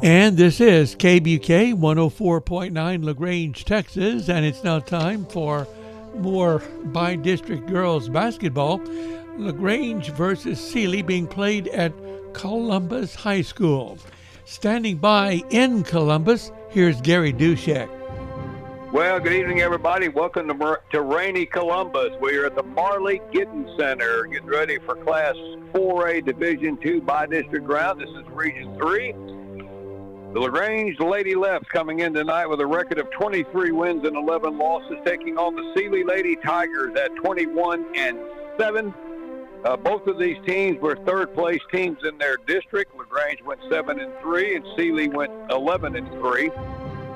And this is KBUK 104.9 LaGrange, Texas, and it's now time for more by-district girls basketball. LaGrange versus Sealy being played at Columbus High School. Standing by in Columbus, here's Gary Dushek. Well, good evening, everybody. Welcome to rainy Columbus. We are at the Marley Giddens Center, getting ready for Class 4A Division II by-district round. This is Region 3. The LaGrange Lady Leps coming in tonight with a record of 23 wins and 11 losses, taking on the Sealy Lady Tigers at 21-7. Both of these teams were third-place teams in their district. LaGrange went 7-3, and Sealy went 11-3.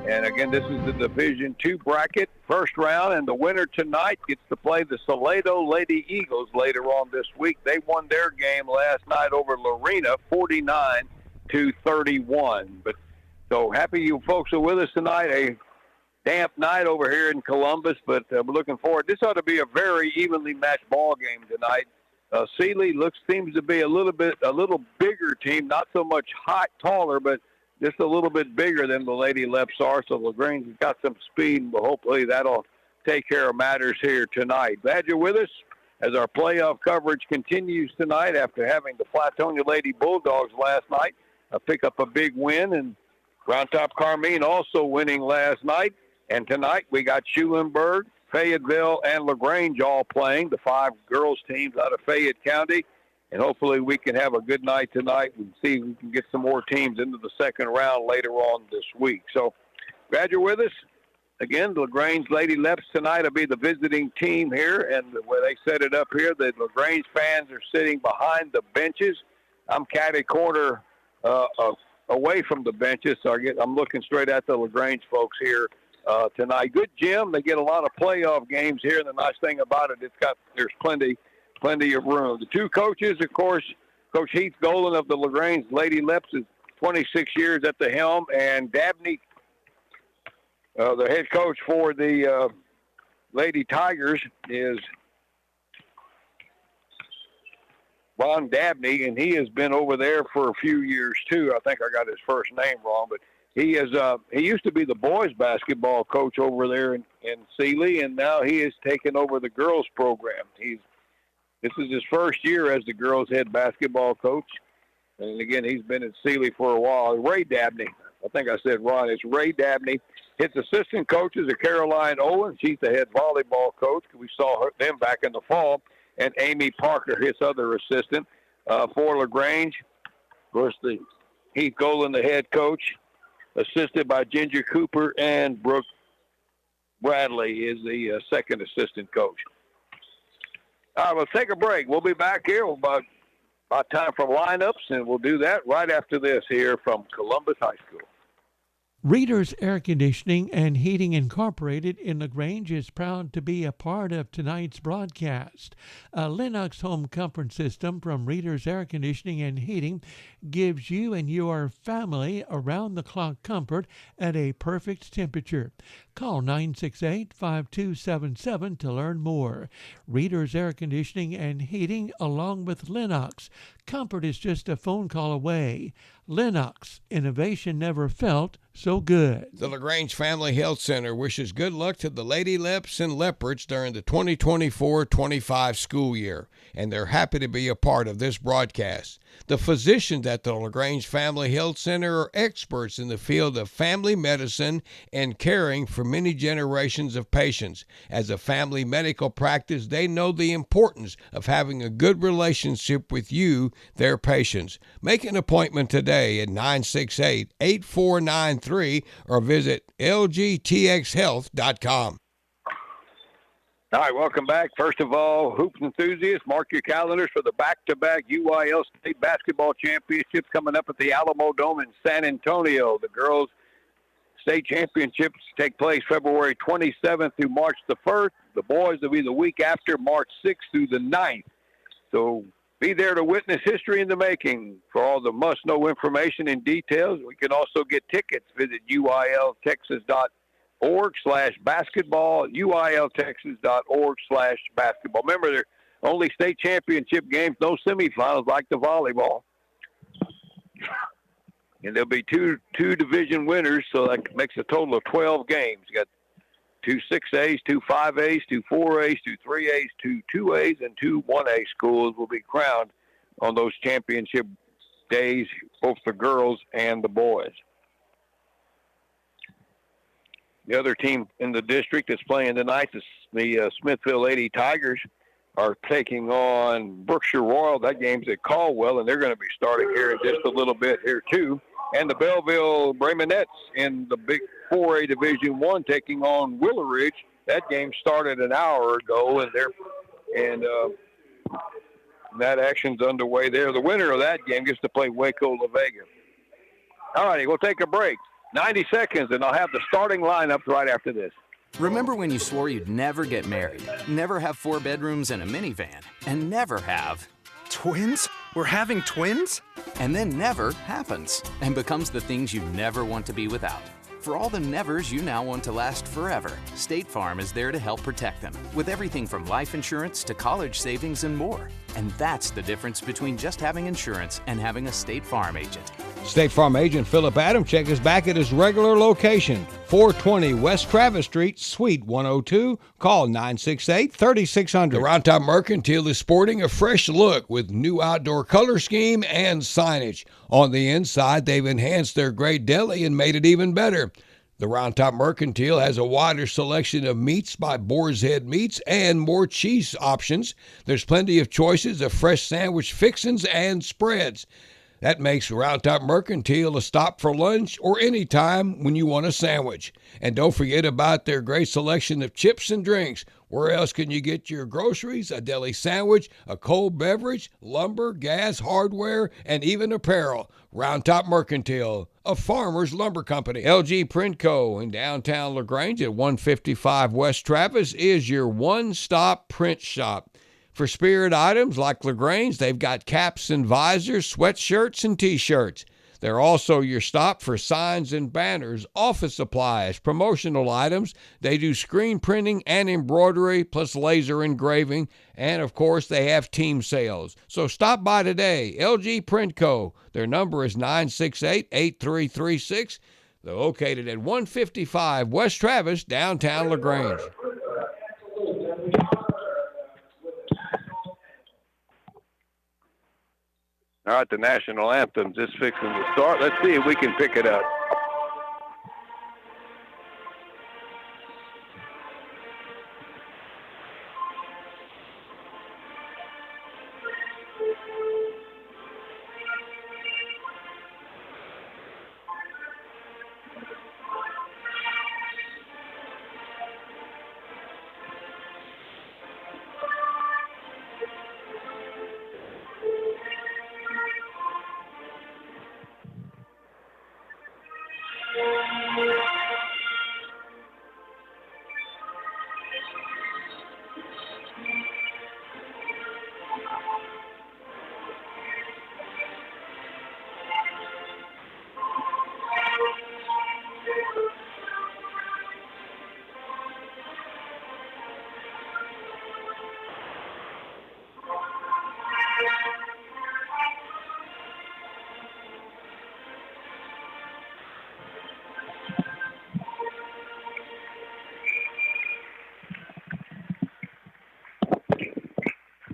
And again, this is the Division II bracket, first round, and the winner tonight gets to play the Salado Lady Eagles later on this week. They won their game last night over Lorena, 49-31. But so happy you folks are with us tonight. A damp night over here in Columbus, but we're looking forward. This ought to be a very evenly matched ball game tonight. Sealy seems to be a little bigger team, not so much taller, but just a little bit bigger than the Lady Leps are. So LaGrange has got some speed, but hopefully that'll take care of matters here tonight. Glad you're with us as our playoff coverage continues tonight after having the Flatonia Lady Bulldogs last night pick up a big win, and Round Top Carmine also winning last night. And tonight we got Schulenburg, Fayetteville, and LaGrange all playing, the 5 girls teams out of Fayette County. And hopefully we can have a good night tonight and see if we can get some more teams into the second round later on this week. So glad you're with us. Again, the LaGrange Lady Leps tonight will be the visiting team here. And the way they set it up here, the LaGrange fans are sitting behind the benches. I'm catty corner away from the benches, so I'm looking straight at the LaGrange folks here tonight. Good gym. They get a lot of playoff games here, and the nice thing about it, there's plenty of room. The 2 coaches, of course, Coach Heath Golan of the LaGrange Lady Leps is 26 years at the helm, and Dabney, the head coach for the Lady Tigers, is Ron Dabney, and he has been over there for a few years too. I think I got his first name wrong, but he used to be the boys basketball coach over there in Sealy, and now he has taken over the girls program. This is his first year as the girls head basketball coach. And again, he's been at Sealy for a while. Ray Dabney, I think I said Ron, it's Ray Dabney. His assistant coaches are Caroline Owen. She's the head volleyball coach. We saw them back in the fall. And Amy Parker, his other assistant, for LaGrange. Of course, the Heath Golan, the head coach, assisted by Ginger Cooper, and Brooke Bradley is the second assistant coach. All right, we'll take a break. We'll be back here about time for lineups, and we'll do that right after this here from Columbus High School. Reader's Air Conditioning and Heating Incorporated in LaGrange is proud to be a part of tonight's broadcast. A Lennox home comfort system from Reader's Air Conditioning and Heating gives you and your family around-the-clock comfort at a perfect temperature. Call 968-5277 to learn more. Reader's Air Conditioning and Heating along with Lennox. Comfort is just a phone call away. Lennox, innovation never felt so good. The LaGrange Family Health Center wishes good luck to the Lady Leps and Leopards during the 2024-25 school year, and they're happy to be a part of this broadcast. The physicians at the LaGrange Family Health Center are experts in the field of family medicine and caring for many generations of patients. As a family medical practice, they know the importance of having a good relationship with you, their patients. Make an appointment today at 968-8493 or visit lgtxhealth.com. All right, welcome back. First of all, hoops enthusiasts, mark your calendars for the back-to-back UIL State Basketball Championships coming up at the Alamo Dome in San Antonio. The girls' state championships take place February 27th through March the 1st. The boys will be the week after, March 6th through the 9th. So be there to witness history in the making. For all the must-know information and details, we can also get tickets. Visit uiltexas.org/basketball, uiltexas.org/basketball. Remember, they're only state championship games, no semifinals like the volleyball. And there'll be two division winners, so that makes a total of 12 games. You got 2 6As, 2 5As, 2 4As, 2 3As, 2 2As, and 2 1A schools will be crowned on those championship days, both the girls and the boys. The other team in the district that's playing tonight, the Smithville Lady Tigers, are taking on Berkshire Royal. That game's at Caldwell, and they're going to be starting here in just a little bit here, too. And the Belleville Braymonettes in the Big 4A Division I taking on Willow Ridge. That game started an hour ago, and that action's underway there. The winner of that game gets to play Waco La Vega. All righty, we'll take a break. 90 seconds, and I'll have the starting lineups right after this. Remember when you swore you'd never get married, never have 4 bedrooms and a minivan, and never have... Twins? We're having twins? And then never happens and becomes the things you never want to be without. For all the nevers you now want to last forever, State Farm is there to help protect them with everything from life insurance to college savings and more. And that's the difference between just having insurance and having a State Farm agent. State Farm agent Philip Adamczyk is back at his regular location, 420 West Travis Street, Suite 102. Call 968-3600. The Round Top Mercantile is sporting a fresh look with new outdoor color scheme and signage. On the inside, they've enhanced their great deli and made it even better. The Round Top Mercantile has a wider selection of meats by Boar's Head Meats and more cheese options. There's plenty of choices of fresh sandwich fixins and spreads. That makes Round Top Mercantile a stop for lunch or any time when you want a sandwich. And don't forget about their great selection of chips and drinks. Where else can you get your groceries, a deli sandwich, a cold beverage, lumber, gas, hardware, and even apparel? Round Top Mercantile, a farmer's lumber company. LG Print Co. in downtown LaGrange at 155 West Travis is your one-stop print shop. For spirit items like LaGrange, they've got caps and visors, sweatshirts, and T-shirts. They're also your stop for signs and banners, office supplies, promotional items. They do screen printing and embroidery, plus laser engraving. And, of course, they have team sales. So stop by today. LG Print Co. Their number is 968-8336. They're located at 155 West Travis, downtown LaGrange. All right, the national anthem's just fixing to start. Let's see if we can pick it up.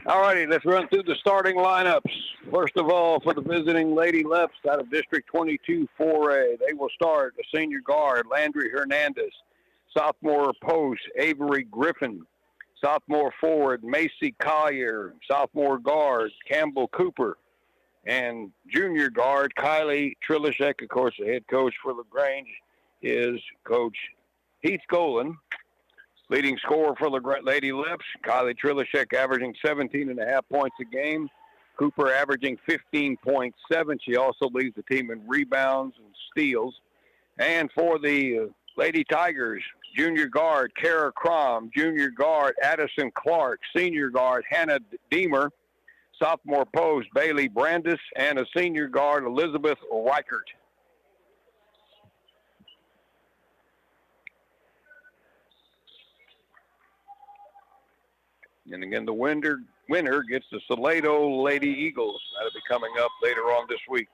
All righty, let's run through the starting lineups. First of all, for the visiting Lady Leps out of District 22 4A, they will start the senior guard, Landry Hernandez. Sophomore post, Avery Griffin. Sophomore forward, Macy Collier. Sophomore guard, Campbell Cooper. And junior guard, Kylie Trilishek. Of course, the head coach for LaGrange is Coach Heath Golan. Leading scorer for the Lady Leps, Kylie Trilishek averaging 17.5 points a game. Cooper averaging 15.7. She also leads the team in rebounds and steals. And for the Lady Tigers, junior guard Kara Crom, junior guard Addison Clark, senior guard Hannah Deemer, sophomore post Bailey Brandis, and a senior guard Elizabeth Reichert. And again, the winner gets the Salado Lady Eagles. That'll be coming up later on this week.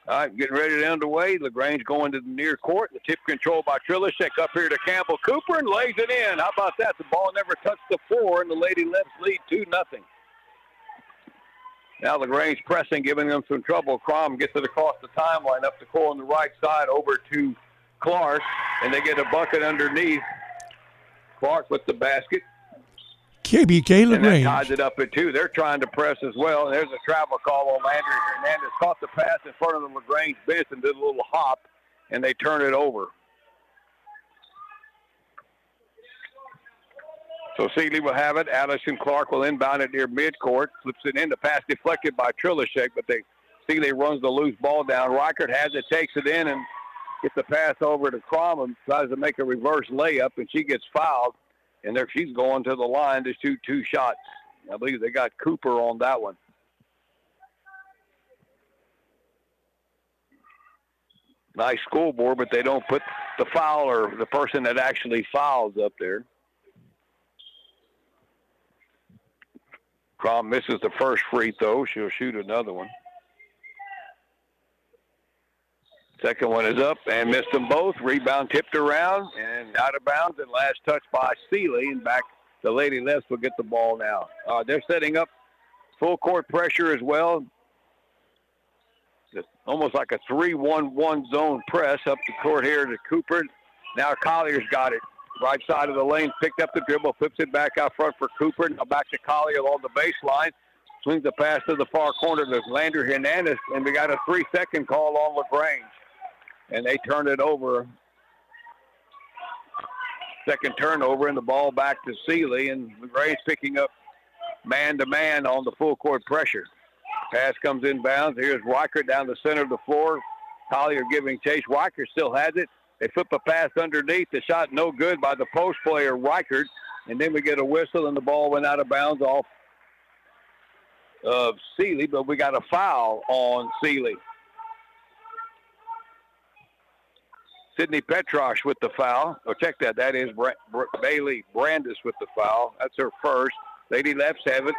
All right, getting ready to underway. LaGrange going to the near court. The tip controlled by Trilishek up here to Campbell Cooper and lays it in. How about that? The ball never touched the floor, and the Lady Leps lead 2-0. Now LaGrange pressing, giving them some trouble. Crom gets it across the timeline up the court on the right side over to Clark, and they get a bucket underneath. Clark with the basket. KBUK LaGrange. And that ties it up at 2. They're trying to press as well. There's a travel call on Landry Hernandez. Caught the pass in front of the LaGrange bench and did a little hop, and they turn it over. So Seeley will have it. Allison Clark will inbound it near midcourt. Flips it in. The pass deflected by Trilishek, but Seeley runs the loose ball down. Reichert has it, takes it in, and gets the pass over to Crom and tries to make a reverse layup, and she gets fouled. And there she's going to the line to shoot 2 shots. I believe they got Cooper on that one. Nice scoreboard, but they don't put the foul or the person that actually fouls up there. Crom misses the first free throw. She'll shoot another one. Second one is up and missed them both. Rebound tipped around and out of bounds, and last touch by Seeley. And back the Lady Leps will get the ball now. They're setting up full court pressure as well. Just almost like a 3-1-1 zone press up the court here to Cooper. Now Collier's got it. Right side of the lane, picked up the dribble, flips it back out front for Cooper. Now back to Collier along the baseline. Swings the pass to the far corner to Landry Hernandez, and we got a 3-second call on LaGrange. And they turn it over. Second turnover, and the ball back to Seeley, and LaGrange picking up man-to-man on the full court pressure. Pass comes inbounds. Here's Reichert down the center of the floor. Collier giving chase. Reichert still has it. They flip a pass underneath. The shot no good by the post player, Reichert. And then we get a whistle, and the ball went out of bounds off of Seeley, but we got a foul on Seeley. Sydney Petrosh with the foul. Oh, check that. That is Bailey Brandis with the foul. That's her first. Lady Leps have it.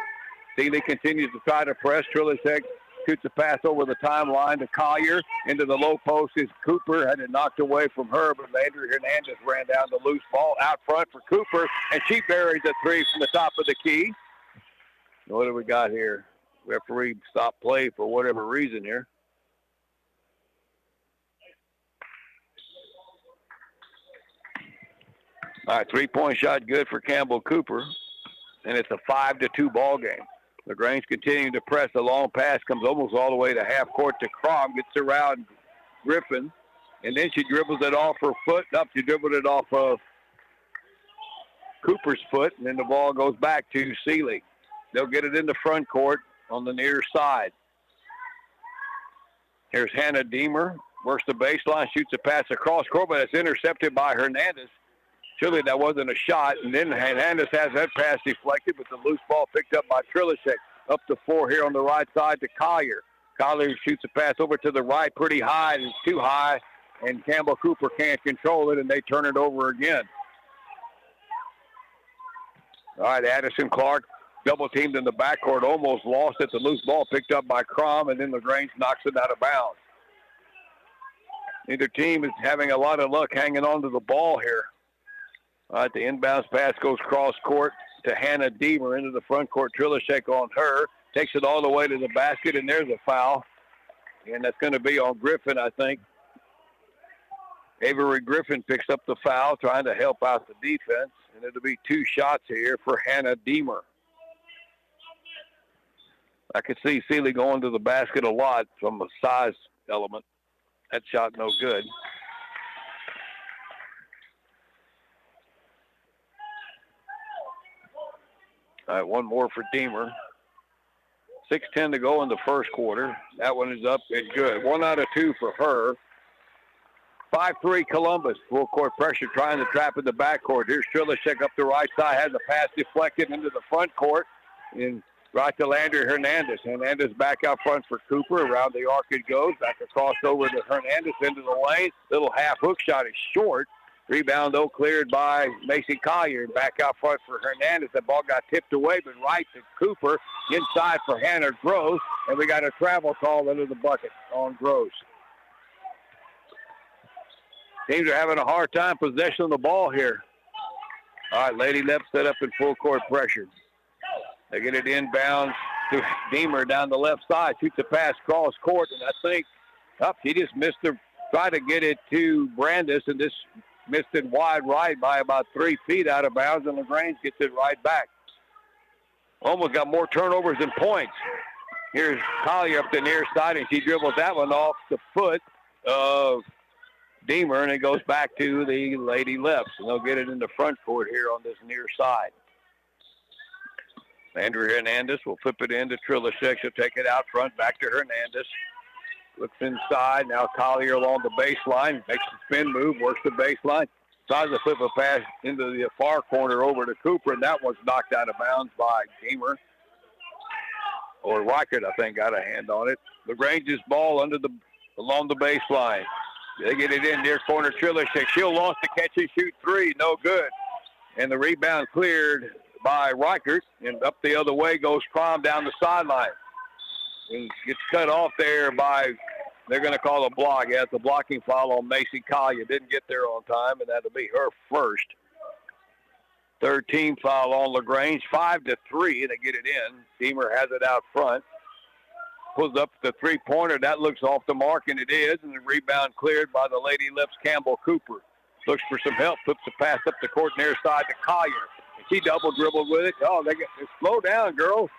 Seeley continues to try to press. Trilishek shoots a pass over the timeline to Collier. Into the low post is Cooper. Had it knocked away from her, but Landry Hernandez ran down the loose ball out front for Cooper, and she buried the 3 from the top of the key. What do we got here? Referee stopped play for whatever reason here. All right, 3-point shot good for Campbell Cooper, and it's a 5-2 ball game. LaGrange continuing to press. The long pass comes almost all the way to half court to Crom, gets around Griffin, and then she dribbles it off her foot. Up, she dribbled it off of Cooper's foot, and then the ball goes back to Seeley. They'll get it in the front court on the near side. Here's Hannah Deemer, works the baseline, shoots a pass across court, but it's intercepted by Hernandez. Surely that wasn't a shot, and then Hernandez has that pass deflected, but the loose ball picked up by Trilishek. Up the floor here on the right side to Collier. Collier shoots a pass over to the right pretty high, and it's too high, and Campbell Cooper can't control it, and they turn it over again. All right, Addison Clark double-teamed in the backcourt, almost lost it. The loose ball picked up by Crom, and then LaGrange knocks it out of bounds. Neither team is having a lot of luck hanging on to the ball here. All right, the inbounds pass goes cross court to Hannah Deemer into the front court. Trilishek on her. Takes it all the way to the basket, and there's a foul. And that's going to be on Griffin, I think. Avery Griffin picks up the foul, trying to help out the defense. And it'll be 2 shots here for Hannah Deemer. I could see Seeley going to the basket a lot from a size element. That shot no good. All right, one more for Deemer. 6:10 to go in the first quarter. That one is up and good. 1 out of 2 for her. 5-3 Columbus. Full court pressure trying to trap in the backcourt. Here's Trilishek up the right side. Has the pass deflected into the front court. And right to Landry Hernandez. Hernandez back out front for Cooper. Around the arc it goes. Back across over to Hernandez into the lane. Little half hook shot is short. Rebound, though, cleared by Macy Collier. Back out front for Hernandez. The ball got tipped away, but right to Cooper. Inside for Hannah Gross. And we got a travel call under the bucket on Gross. Teams are having a hard time possession of the ball here. All right, Lady Leps set up in full court pressure. They get it inbounds to Deemer down the left side. Shoots a pass cross court, and I think he just missed the try to get it to Brandis, and this missed it wide right by about 3 feet out of bounds, and LaGrange gets it right back. Almost got more turnovers than points. Here's Collier up the near side, and she dribbles that one off the foot of Deemer, and it goes back to the Lady Leps, and they'll get it in the front court here on this near side. Andrea Hernandez will flip it in to Trilishek. She'll take it out front, back to Hernandez. Looks inside. Now Collier along the baseline. Makes the spin move, works the baseline. Tries to flip a pass into the far corner over to Cooper, and that was knocked out of bounds by Deemer. Or Reichert, I think, got a hand on it. LaGrange's ball along the baseline. They get it in near corner. Trilishek. She'll launch the catch and shoot three. No good. And the rebound cleared by Reichert. And up the other way goes Crom down the sideline. And gets cut off there by, they're going to call a block. Yeah, it's a blocking foul on Macy Collier. Didn't get there on time, and that'll be her first. Third team foul on LaGrange. 5-3, they get it in. Deemer has it out front. Pulls up the three-pointer. That looks off the mark, and it is. And the rebound cleared by the Lady Leps Campbell Cooper. Looks for some help. Flips the pass up the court near side to Collier. And she double dribbled with it. Oh, they slow down, girls.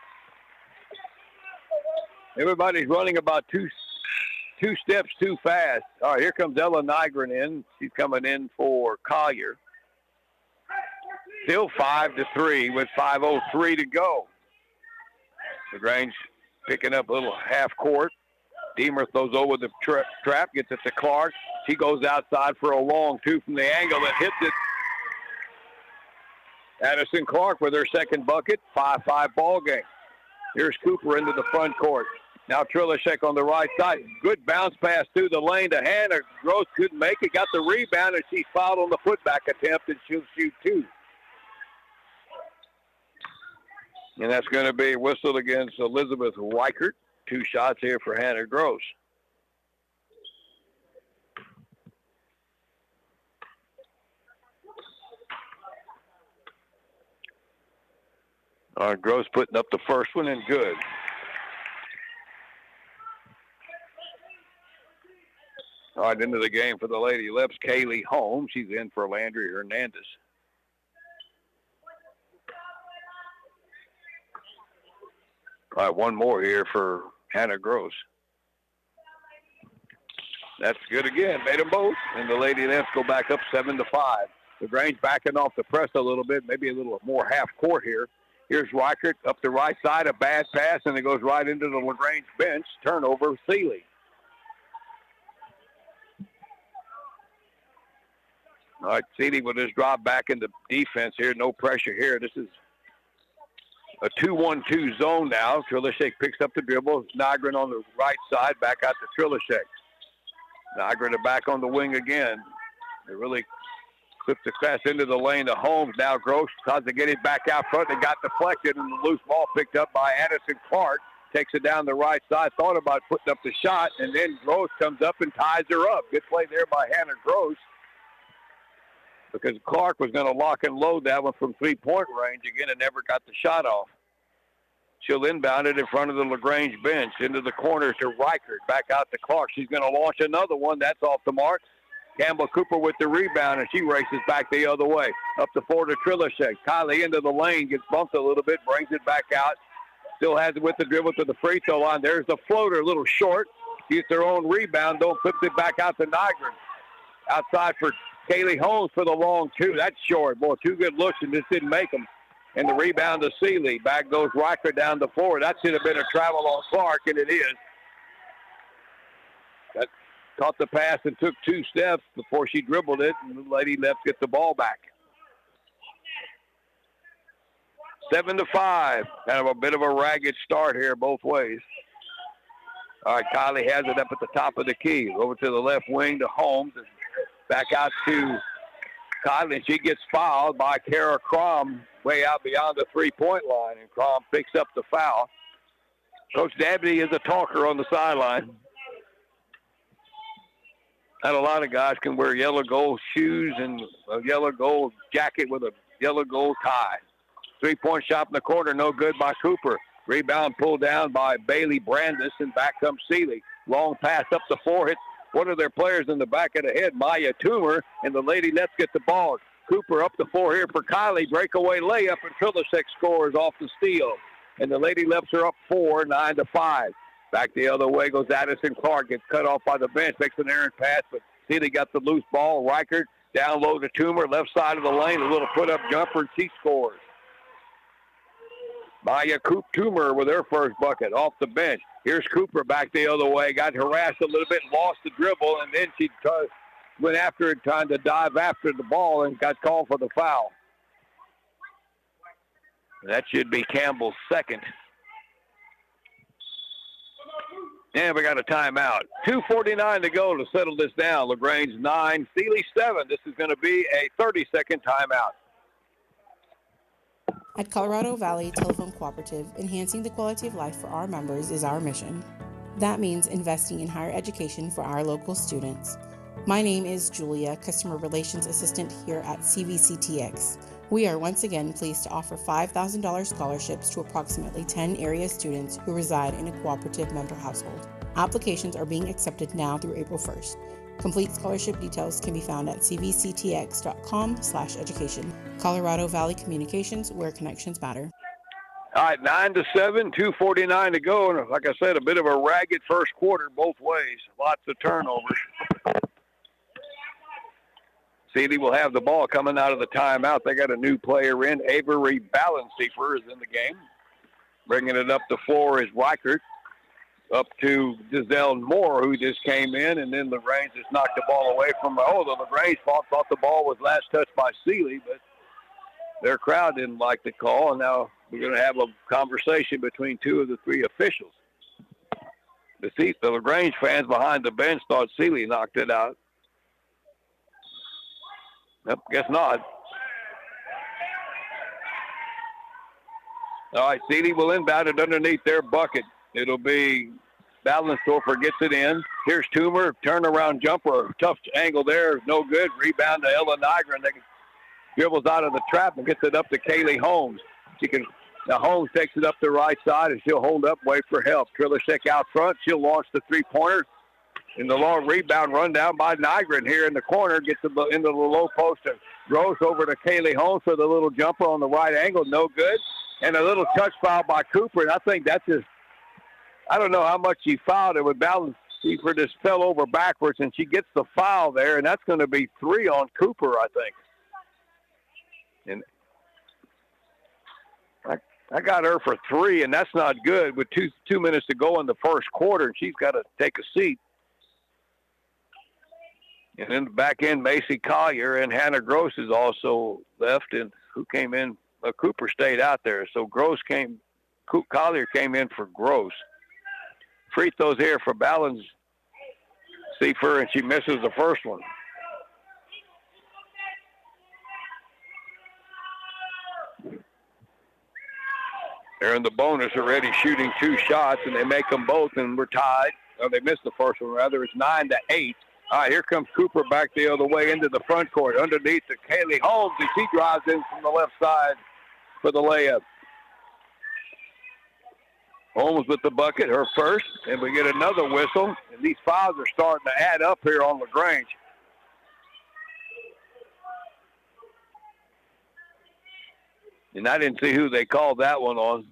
Everybody's running about two steps too fast. All right, here comes Ella Nygren in. She's coming in for Collier. Still 5-3 with 5:03 to go. LaGrange picking up a little half court. Deemer throws over the trap, gets it to Clark. She goes outside for a long two from the angle and hits it. Addison Clark with her second bucket. 5-5 ball game. Here's Cooper into the front court. Now Trilishek on the right side. Good bounce pass through the lane to Hannah. Gross couldn't make it. Got the rebound, and she fouled on the putback attempt, and she'll shoot two. And that's going to be whistled against Elizabeth Reichert. 2 shots here for Hannah Gross. All right, Gross putting up the first one, and good. All right, into the game for the Lady Leps, Kaylee Holmes. She's in for Landry Hernandez. All right, one more here for Hannah Gross. That's good again. Made them both. And the Lady Leps go back up 7-5. LaGrange backing off the press a little bit, maybe a little more half court here. Here's Reichert up the right side, a bad pass, and it goes right into the LaGrange bench. Turnover, Seeley. All right, Seeley will just drop back into defense here. No pressure here. This is a 2-1-2 zone now. Trilishek picks up the dribble. Nygren on the right side, back out to Trilishek. Nygren back on the wing again. They really clipped the pass into the lane to Holmes. Now Gross tries to get it back out front. It got deflected, and the loose ball picked up by Addison Clark. Takes it down the right side. Thought about putting up the shot, and then Gross comes up and ties her up. Good play there by Hannah Gross, because Clark was going to lock and load that one from three-point range again and never got the shot off. She'll inbound it in front of the LaGrange bench into the corner to Reichert. Back out to Clark. She's going to launch another one. That's off the mark. Campbell Cooper with the rebound, and she races back the other way. Up the floor to Trilishek. Kylie into the lane, gets bumped a little bit, brings it back out. Still has it with the dribble to the free throw line. There's the floater, a little short. Gets her own rebound, don't flip it back out to Nygren. Outside for Kaylee Holmes for the long two. That's short. Boy, 2 good looks and just didn't make them. And the rebound to Seeley. Back goes Reichert down the floor. That should have been a travel on Clark, and it is. That caught the pass and took 2 steps before she dribbled it, and the Lady Leps get the ball back. 7-5. Kind of a bit of a ragged start here both ways. All right, Kylie has it up at the top of the key. Over to the left wing to Holmes. Back out to Kylie, and she gets fouled by Kara Crom way out beyond the three-point line, and Crom picks up the foul. Coach Dabney is a talker on the sideline. Not a lot of guys can wear yellow gold shoes and a yellow gold jacket with a yellow gold tie. 3-point shot in the corner, no good by Cooper. Rebound pulled down by Bailey Brandis, and back comes Seeley. Long pass up the floor, hit one of their players in the back of the head, Maya Toomer, and the Lady Leps get the ball. Cooper up the floor here for Kylie. Breakaway layup, and Trilicek scores off the steal. And the Lady Leps are up 4, 9-5. Back the other way goes Addison Clark. Gets cut off by the bench. Makes an errant pass, but Seeley got the loose ball. Reichert down low to Toomer. Left side of the lane. A little put-up jumper, and she scores. Maya Toomer with her first bucket off the bench. Here's Cooper back the other way. Got harassed a little bit, lost the dribble, and then she went after it, trying to dive after the ball, and got called for the foul. That should be Campbell's second. And we got a timeout. 2:49 to go to settle this down. LaGrange 9, Seeley 7. This is going to be a 30-second timeout. At Colorado Valley Telephone Cooperative, enhancing the quality of life for our members is our mission. That means investing in higher education for our local students. My name is Julia, Customer Relations Assistant here at CVCTX. We are once again pleased to offer $5,000 scholarships to approximately 10 area students who reside in a cooperative member household. Applications are being accepted now through April 1st. Complete scholarship details can be found at cvctx.com/education. Colorado Valley Communications, where connections matter. All right, 9-7, 2:49 to go. And like I said, a bit of a ragged first quarter both ways. Lots of turnovers. Seeley will have the ball coming out of the timeout. They got a new player in. Avery Balanceifer is in the game. Bringing it up the floor is Reichert. Up to Giselle Moore, who just came in, and then LaGrange just knocked the ball away from her. Oh, the LaGrange thought the ball was last touched by Seeley, but their crowd didn't like the call, and now we're going to have a conversation between two of the three officials. The LaGrange fans behind the bench thought Seeley knocked it out. Nope, guess not. All right, Seeley will inbound it underneath their bucket. It'll be Ballensdorfer gets it in. Here's Toomer, turnaround jumper, tough angle there, no good. Rebound to Ella Nygren. They dribbles out of the trap and gets it up to Kaylee Holmes. Now Holmes takes it up the right side, and she'll hold up, wait for help. Trilicek out front. She'll launch the three-pointer. And the long rebound run down by Nygren here in the corner. Gets into the low post and Gross over to Kaylee Holmes for the little jumper on the right angle. No good. And a little touch foul by Cooper. And I think that's just, I don't know how much she fouled it with Ballenseifer just fell over backwards, and she gets the foul there, and that's going to be 3 on Cooper, I think. And I got her for 3, and that's not good with two minutes to go in the first quarter, and she's got to take a seat. And then back in, Macy Collier and Hannah Gross is also left, and who came in? Cooper stayed out there, so Collier came in for Gross. Free throws here for Ballenseifer, and she misses the first one. They're in the bonus already, shooting 2 shots, and they make them both, and we're tied. Oh, they missed the first one, rather. It's 9-8. All right, here comes Cooper back the other way into the front court. Underneath to Kaylee Holmes, and she drives in from the left side for the layup. Holmes with the bucket, her first, and we get another whistle. And these fouls are starting to add up here on LaGrange. And I didn't see who they called that one on.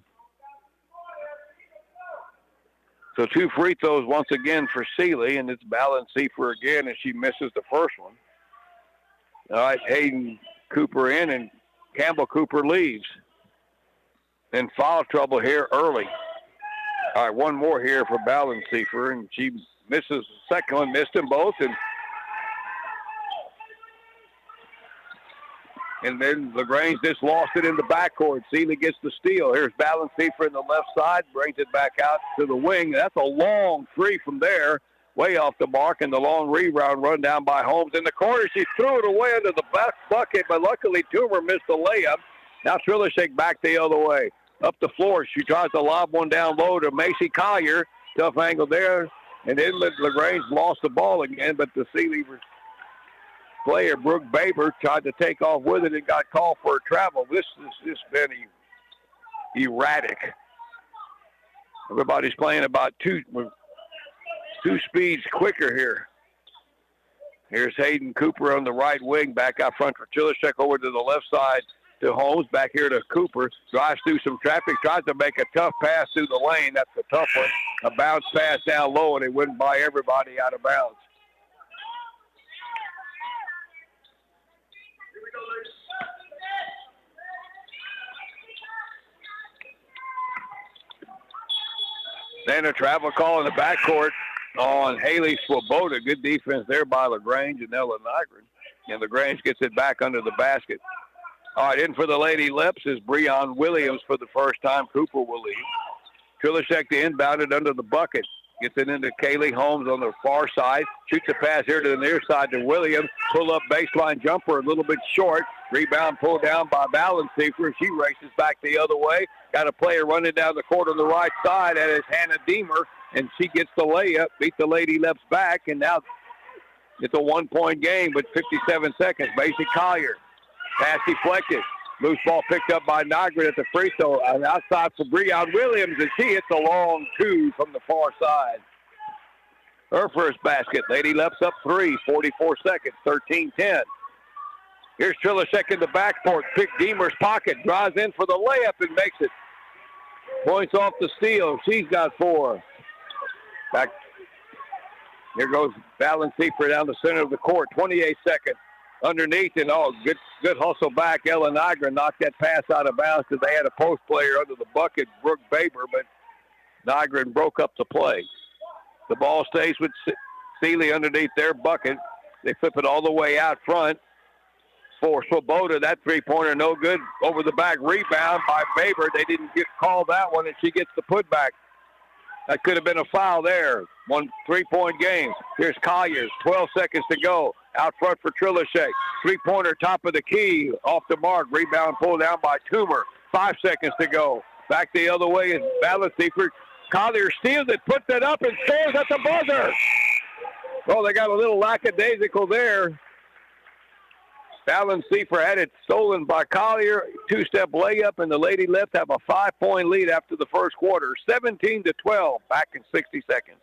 So 2 free throws once again for Seeley, and it's Ballenseifer again, and she misses the first one. All right, Hayden Cooper in, and Campbell Cooper leaves. And foul trouble here early. All right, one more here for Ballenseifer, and she misses the second one, missed them both, and then LaGrange just lost it in the backcourt. Seeley gets the steal. Here's Ballenseifer in the left side, brings it back out to the wing. That's a long 3 from there, way off the mark, and the long rebound run down by Holmes in the corner. She threw it away into the back bucket, but luckily Toomer missed the layup. Now Trilicek back the other way. Up the floor, she tries to lob one down low to Macy Collier. Tough angle there. And then LaGrange lost the ball again, but the Sealy player, Brooke Baber, tried to take off with it and got called for a travel. This has just been erratic. Everybody's playing about two speeds quicker here. Here's Hayden Cooper on the right wing, back out front for Chilishek, over to the left side to Holmes, back here to Cooper. Drives through some traffic, tries to make a tough pass through the lane. That's a tough one. A bounce pass down low, and it went by everybody out of bounds. Then a travel call in the backcourt on Haley Swoboda. Good defense there by LaGrange and Ella Nygren. And LaGrange gets it back under the basket. All right, in for the Lady Leps is Breon Williams for the first time. Cooper will leave. Trilishek to inbound it under the bucket. Gets it into Kaylee Holmes on the far side. Shoots a pass here to the near side to Williams. Pull up baseline jumper a little bit short. Rebound pulled down by Ballensiefer. She races back the other way. Got a player running down the court on the right side. That is Hannah Deemer. And she gets the layup. Beat the Lady Leps back. And now it's a 1-point game with 57 seconds. Macy Collier. Pass deflected. Loose ball picked up by Nygren at the free throw. Outside for Breon Williams, and she hits a long two from the far side. Her first basket. Lady Leps up 3, 44 seconds, 13-10. Here's Trilishek in the backcourt. Pick Deemer's pocket. Drives in for the layup and makes it. Points off the steal. She's got 4. Back. Here goes Ballensiefer down the center of the court. 28 seconds. Underneath, and good hustle back. Ella Nygren knocked that pass out of bounds because they had a post player under the bucket, Brooke Baber, but Nygren broke up the play. The ball stays with Sealy underneath their bucket. They flip it all the way out front for Swoboda. That three-pointer no good. Over the back rebound by Baber. They didn't get called that one, and she gets the putback. That could have been a foul there. 1 3-point game. Here's Colliers. 12 seconds to go. Out front for Trilishek. Three-pointer top of the key. Off the mark. Rebound pulled down by Toomer. 5 seconds to go. Back the other way is Ballensiefer. Collier steals it, puts it up, and scores at the buzzer. Well, they got a little lackadaisical there. Ballensiefer had it stolen by Collier. 2-step layup, and the Lady Leps have a 5-point lead after the first quarter. 17-12. Back in 60 seconds.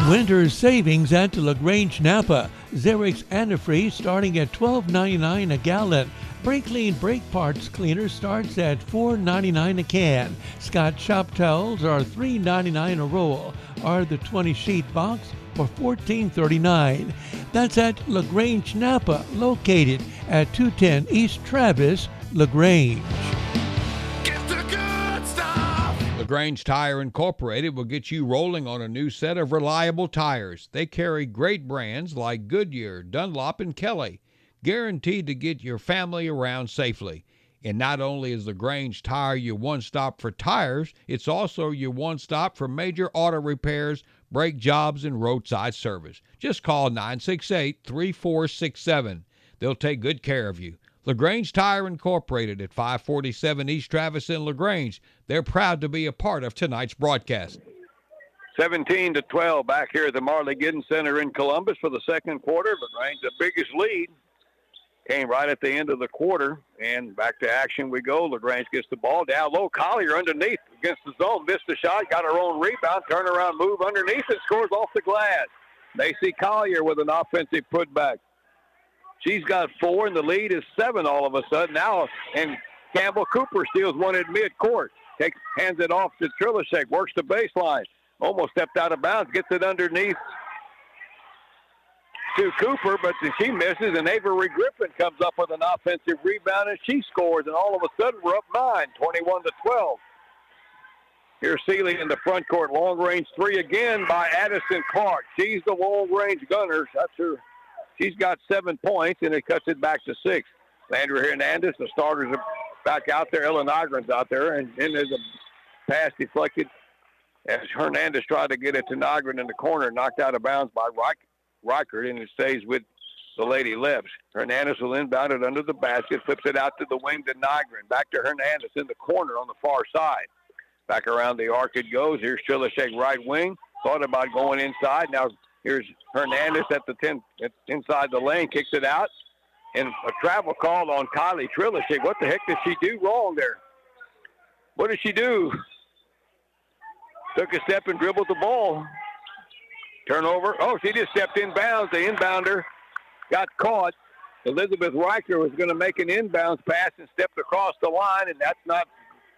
Winter savings at LaGrange Napa. Xerox antifreeze starting at $12.99 a gallon. Brake Clean brake parts cleaner starts at $4.99 a can. Scott shop towels are $3.99 a roll. Are the 20-sheet box for $14.39. That's at LaGrange Napa, located at 210 East Travis, LaGrange. LaGrange Tire Incorporated will get you rolling on a new set of reliable tires. They carry great brands like Goodyear, Dunlop, and Kelly, guaranteed to get your family around safely. And not only is LaGrange Tire your one-stop for tires, it's also your one-stop for major auto repairs, brake jobs, and roadside service. Just call 968-3467. They'll take good care of you. LaGrange Tire Incorporated at 547 East Travis in LaGrange. They're proud to be a part of tonight's broadcast. 17-12 back here at the Marley Giddens Center in Columbus for the second quarter. LaGrange, the biggest lead, came right at the end of the quarter. And back to action we go. LaGrange gets the ball down low. Collier underneath against the zone. Missed the shot. Got her own rebound. Turnaround move underneath and scores off the glass. Macy Collier with an offensive putback. She's got 4, and the lead is 7 all of a sudden now. And Campbell Cooper steals one at midcourt. Hands it off to Trilishek. Works the baseline. Almost stepped out of bounds. Gets it underneath to Cooper, but she misses. And Avery Griffin comes up with an offensive rebound, and she scores. And all of a sudden, we're up 9, 21-12. Here's Sealy in the front court. Long-range three again by Addison Clark. She's the long-range gunner. That's her. She's got 7 points, and it cuts it back to 6. Landry Hernandez, the starters, are back out there. Ellen Nygren's out there, and then there's a pass deflected as Hernandez tried to get it to Nygren in the corner, knocked out of bounds by Reichert, and it stays with the Lady Leps. Hernandez will inbound it under the basket, flips it out to the wing to Nygren. Back to Hernandez in the corner on the far side. Back around the arc it goes. Here's Trilishek right wing. Thought about going inside. Now here's Hernandez at the 10, inside the lane, kicks it out. And a travel call on Kylie Trilishek. What the heck did she do wrong there? What did she do? Took a step and dribbled the ball. Turnover. Oh, she just stepped inbounds. The inbounder got caught. Elizabeth Riker was going to make an inbounds pass and stepped across the line, and that's not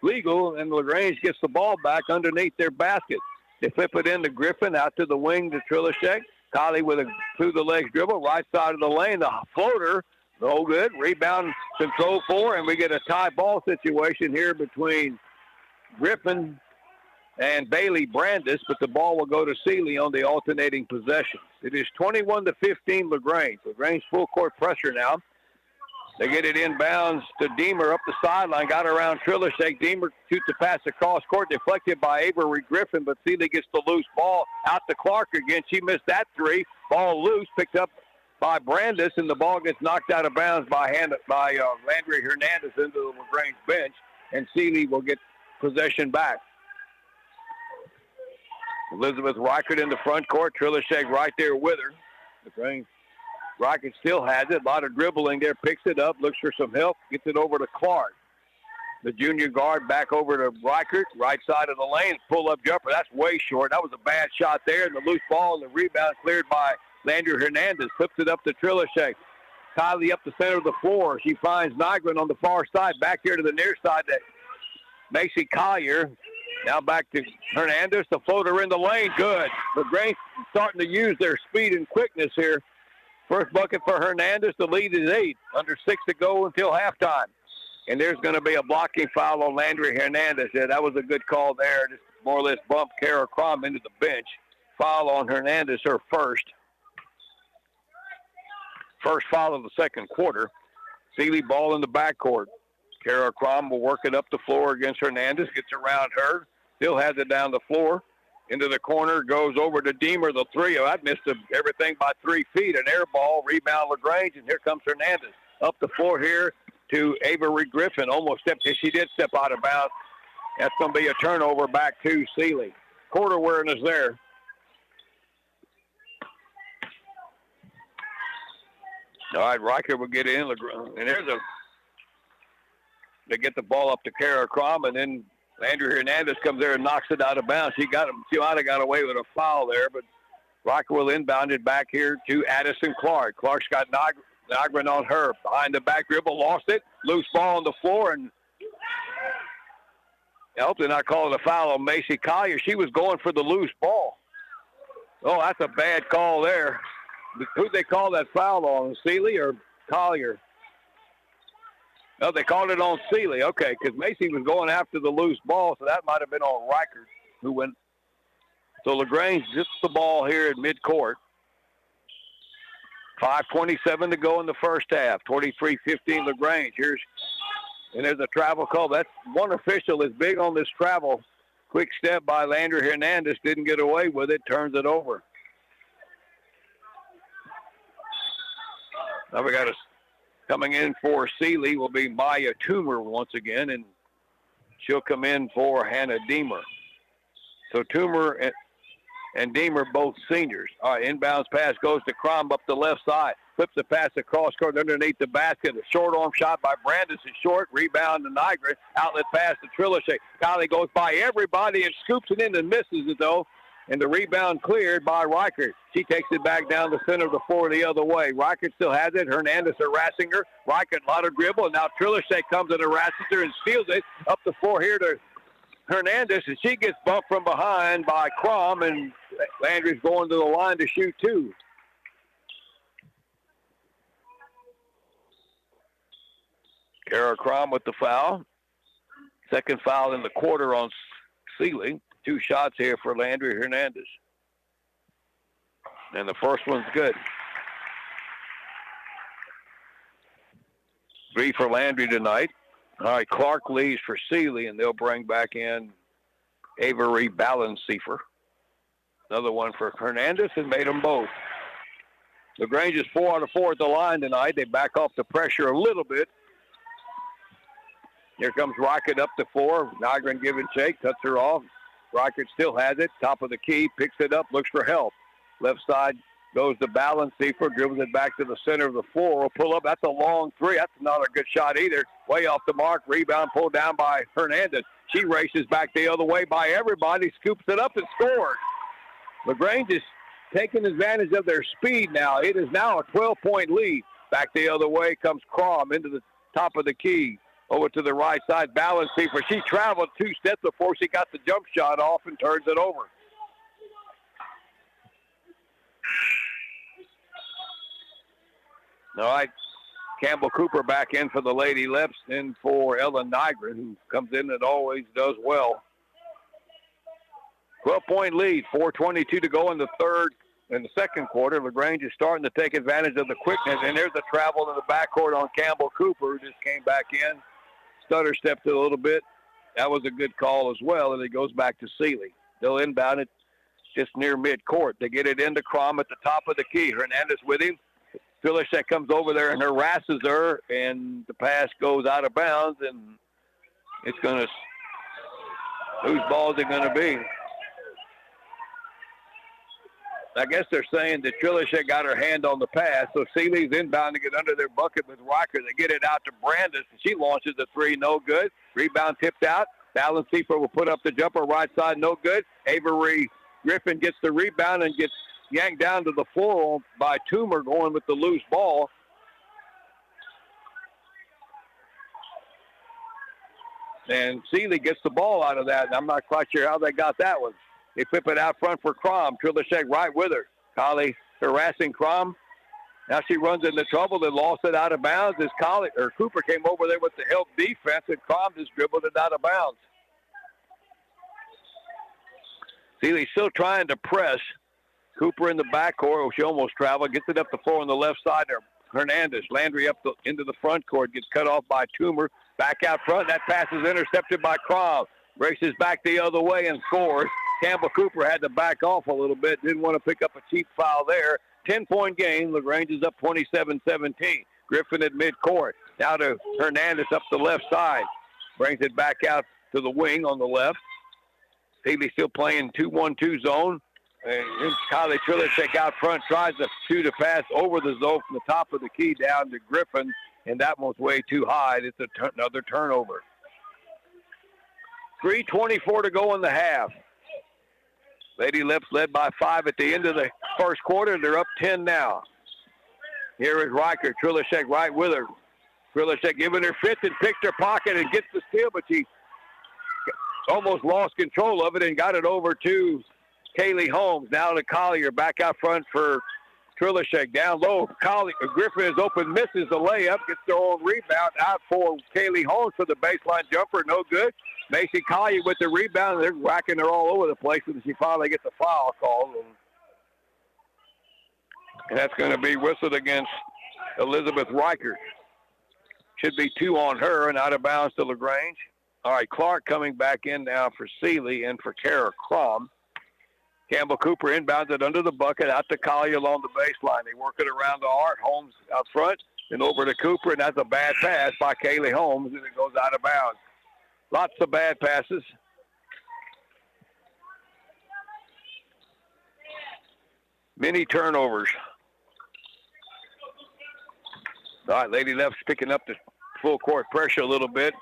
legal, and LaGrange gets the ball back underneath their basket. They flip it into Griffin, out to the wing to Trilishek. Kylie with a through-the-legs dribble, right side of the lane. The floater, no good. Rebound control for, and we get a tie ball situation here between Griffin and Bailey Brandis, but the ball will go to Seeley on the alternating possessions. It is 21-15 LaGrange. LaGrange full court pressure now. They get it inbounds to Deemer up the sideline, got around Trilishek. Deemer shoots a pass across court, deflected by Avery Griffin, but Seeley gets the loose ball out to Clark again. She missed that three. Ball loose, picked up by Brandis, and the ball gets knocked out of bounds by Landry Hernandez into the LaGrange bench, and Seeley will get possession back. Elizabeth Reichert in the front court. Trilishek right there with her. LaGrange Reichert still has it. A lot of dribbling there. Picks it up. Looks for some help. Gets it over to Clark. The junior guard back over to Reichert. Right side of the lane. Pull-up jumper. That's way short. That was a bad shot there. And the loose ball and the rebound cleared by Landry Hernandez. Flips it up to Trilishek. Kylie up the center of the floor. She finds Nygren on the far side. Back here to the near side to Macy Collier. Now back to Hernandez. The floater in the lane. Good. LaGrange starting to use their speed and quickness here. First bucket for Hernandez. The lead is 8. Under 6 to go until halftime. And there's going to be a blocking foul on Landry Hernandez. Yeah, that was a good call there. Just more or less bumped Kara Crom into the bench. Foul on Hernandez, her first. First foul of the second quarter. Seeley ball in the backcourt. Kara Crom will work it up the floor against Hernandez. Gets around her. Still has it down the floor. Into the corner. Goes over to Deemer. The three. Oh, that missed everything by 3 feet. An air ball. Rebound LaGrange. And here comes Hernandez. Up the floor here to Avery Griffin. Almost stepped. She did step out of bounds. That's going to be a turnover back to Seeley. Court awareness there. All right, Riker will get in. And there's they get the ball up to Kara Crom, and then Andrew Hernandez comes there and knocks it out of bounds. She might have got away with a foul there, but Riker will inbound it back here to Addison Clark. Clark's got Nygren on her. Behind the back dribble, lost it. Loose ball on the floor, and I hope they're not calling a foul on Macy Collier. She was going for the loose ball. Oh, that's a bad call there. Who'd they call that foul on, Seeley or Collier? No, they called it on Seeley. Okay, because Macy was going after the loose ball, so that might have been on Reichert who went. So LaGrange gets the ball here at midcourt. 5:27 to go in the first half. 23-15 LaGrange. And there's a travel call. That's one official is big on this travel. Quick step by Landry Hernandez. Didn't get away with it. Turns it over. Now we got coming in for Seeley will be Maya Toomer once again, and she'll come in for Hannah Deemer. So Toomer and Deemer both seniors. All right, inbounds pass goes to Crom up the left side. Flips the pass across court underneath the basket. A short arm shot by Brandis is short. Rebound to Nygren. Outlet pass to Trilishek. Kylie goes by everybody and scoops it in and misses it, though. And the rebound cleared by Reichert. She takes it back down the center of the floor the other way. Reichert still has it. Hernandez harassing her. Reichert, a lot of dribble. And now Trilishek comes and harasses her and steals it up the floor here to Hernandez. And she gets bumped from behind by Crom. And Landry's going to the line to shoot two. Kara Crom with the foul. Second foul in the quarter on Seeley. 2 shots here for Landry Hernandez. And the first one's good. 3 for Landry tonight. All right, Clark leaves for Seeley, and they'll bring back in Avery Ballensiefer. Another one for Hernandez, and made them both. LaGrange is 4 out of 4 at the line tonight. They back off the pressure a little bit. Here comes Rocket up to 4. Nygren give and shake, cuts her off. Rocket still has it. Top of the key, picks it up, looks for help. Left side goes to balance. Seifert dribbles it back to the center of the floor. Will pull up. That's a long 3. That's not a good shot either. Way off the mark. Rebound pulled down by Hernandez. She races back the other way by everybody, scoops it up and scores. LaGrange is taking advantage of their speed now. It is now a 12-point lead. Back the other way comes Crom into the top of the key. Over to the right side, balance Seifert. She traveled 2 steps before she got the jump shot off and turns it over. All right, Campbell Cooper back in for the Lady Leps, in for Ellen Nygren, who comes in and always does well. 12-point lead, 4:22 to go in the second quarter. LaGrange is starting to take advantage of the quickness, and there's a travel in the backcourt on Campbell Cooper, who just came back in. Stutter stepped it a little bit. That was a good call as well, and it goes back to Seeley. They'll inbound it just near midcourt. They get it into Crom at the top of the key. Hernandez with him. Filishek comes over there and harasses her, and the pass goes out of bounds, and it's going to – whose ball is it going to be? I guess they're saying that Trilishek got her hand on the pass, so Seeley's inbound to get under their bucket with Rocker. They get it out to Brandis, and she launches a 3, no good. Rebound tipped out. Fallon Seifert will put up the jumper, right side, no good. Avery Griffin gets the rebound and gets yanked down to the floor by Toomer going with the loose ball. And Seeley gets the ball out of that, and I'm not quite sure how they got that one. They flip it out front for Crom. Trilishek right with her. Colley harassing Crom. Now she runs into trouble. They lost it out of bounds as Cooper came over there with the help defense, and Crom just dribbled it out of bounds. Seeley still trying to press. Cooper in the backcourt. She almost traveled. Gets it up the floor on the left side there. Hernandez. Landry up into the front court. Gets cut off by Toomer. Back out front. That pass is intercepted by Crom. Races back the other way and scores. Campbell Cooper had to back off a little bit. Didn't want to pick up a cheap foul there. 10-point game. LaGrange is up 27-17. Griffin at midcourt. Now to Hernandez up the left side. Brings it back out to the wing on the left. Seeley still playing 2-1-2 zone. And Kylie Trilishek out front tries to shoot a pass over the zone from the top of the key down to Griffin, and that one's way too high. It's another turnover. 3:24 to go in the half. Lady Leps led by 5 at the end of the first quarter. They're up 10 now. Here is Riker. Trilishek right with her. Trilishek giving her fifth and picked her pocket and gets the steal, but she almost lost control of it and got it over to Kaylee Holmes. Now to Collier, back out front for Trilishek. Down low, Griffin is open, misses the layup, gets their own rebound out for Kaylee Holmes for the baseline jumper, no good. Macy Collier with the rebound. They're whacking her all over the place, and she finally gets a foul call. And that's going to be whistled against Elizabeth Reichert. Should be 2 on her and out of bounds to LaGrange. All right, Clark coming back in now for Seeley and for Kara Crom. Campbell Cooper inbounds it under the bucket, out to Collier along the baseline. They work it around to Art. Holmes out front, then over to Cooper, and that's a bad pass by Kaylee Holmes, and it goes out of bounds. Lots of bad passes. Many turnovers. All right, Lady Left's picking up the full court pressure a little bit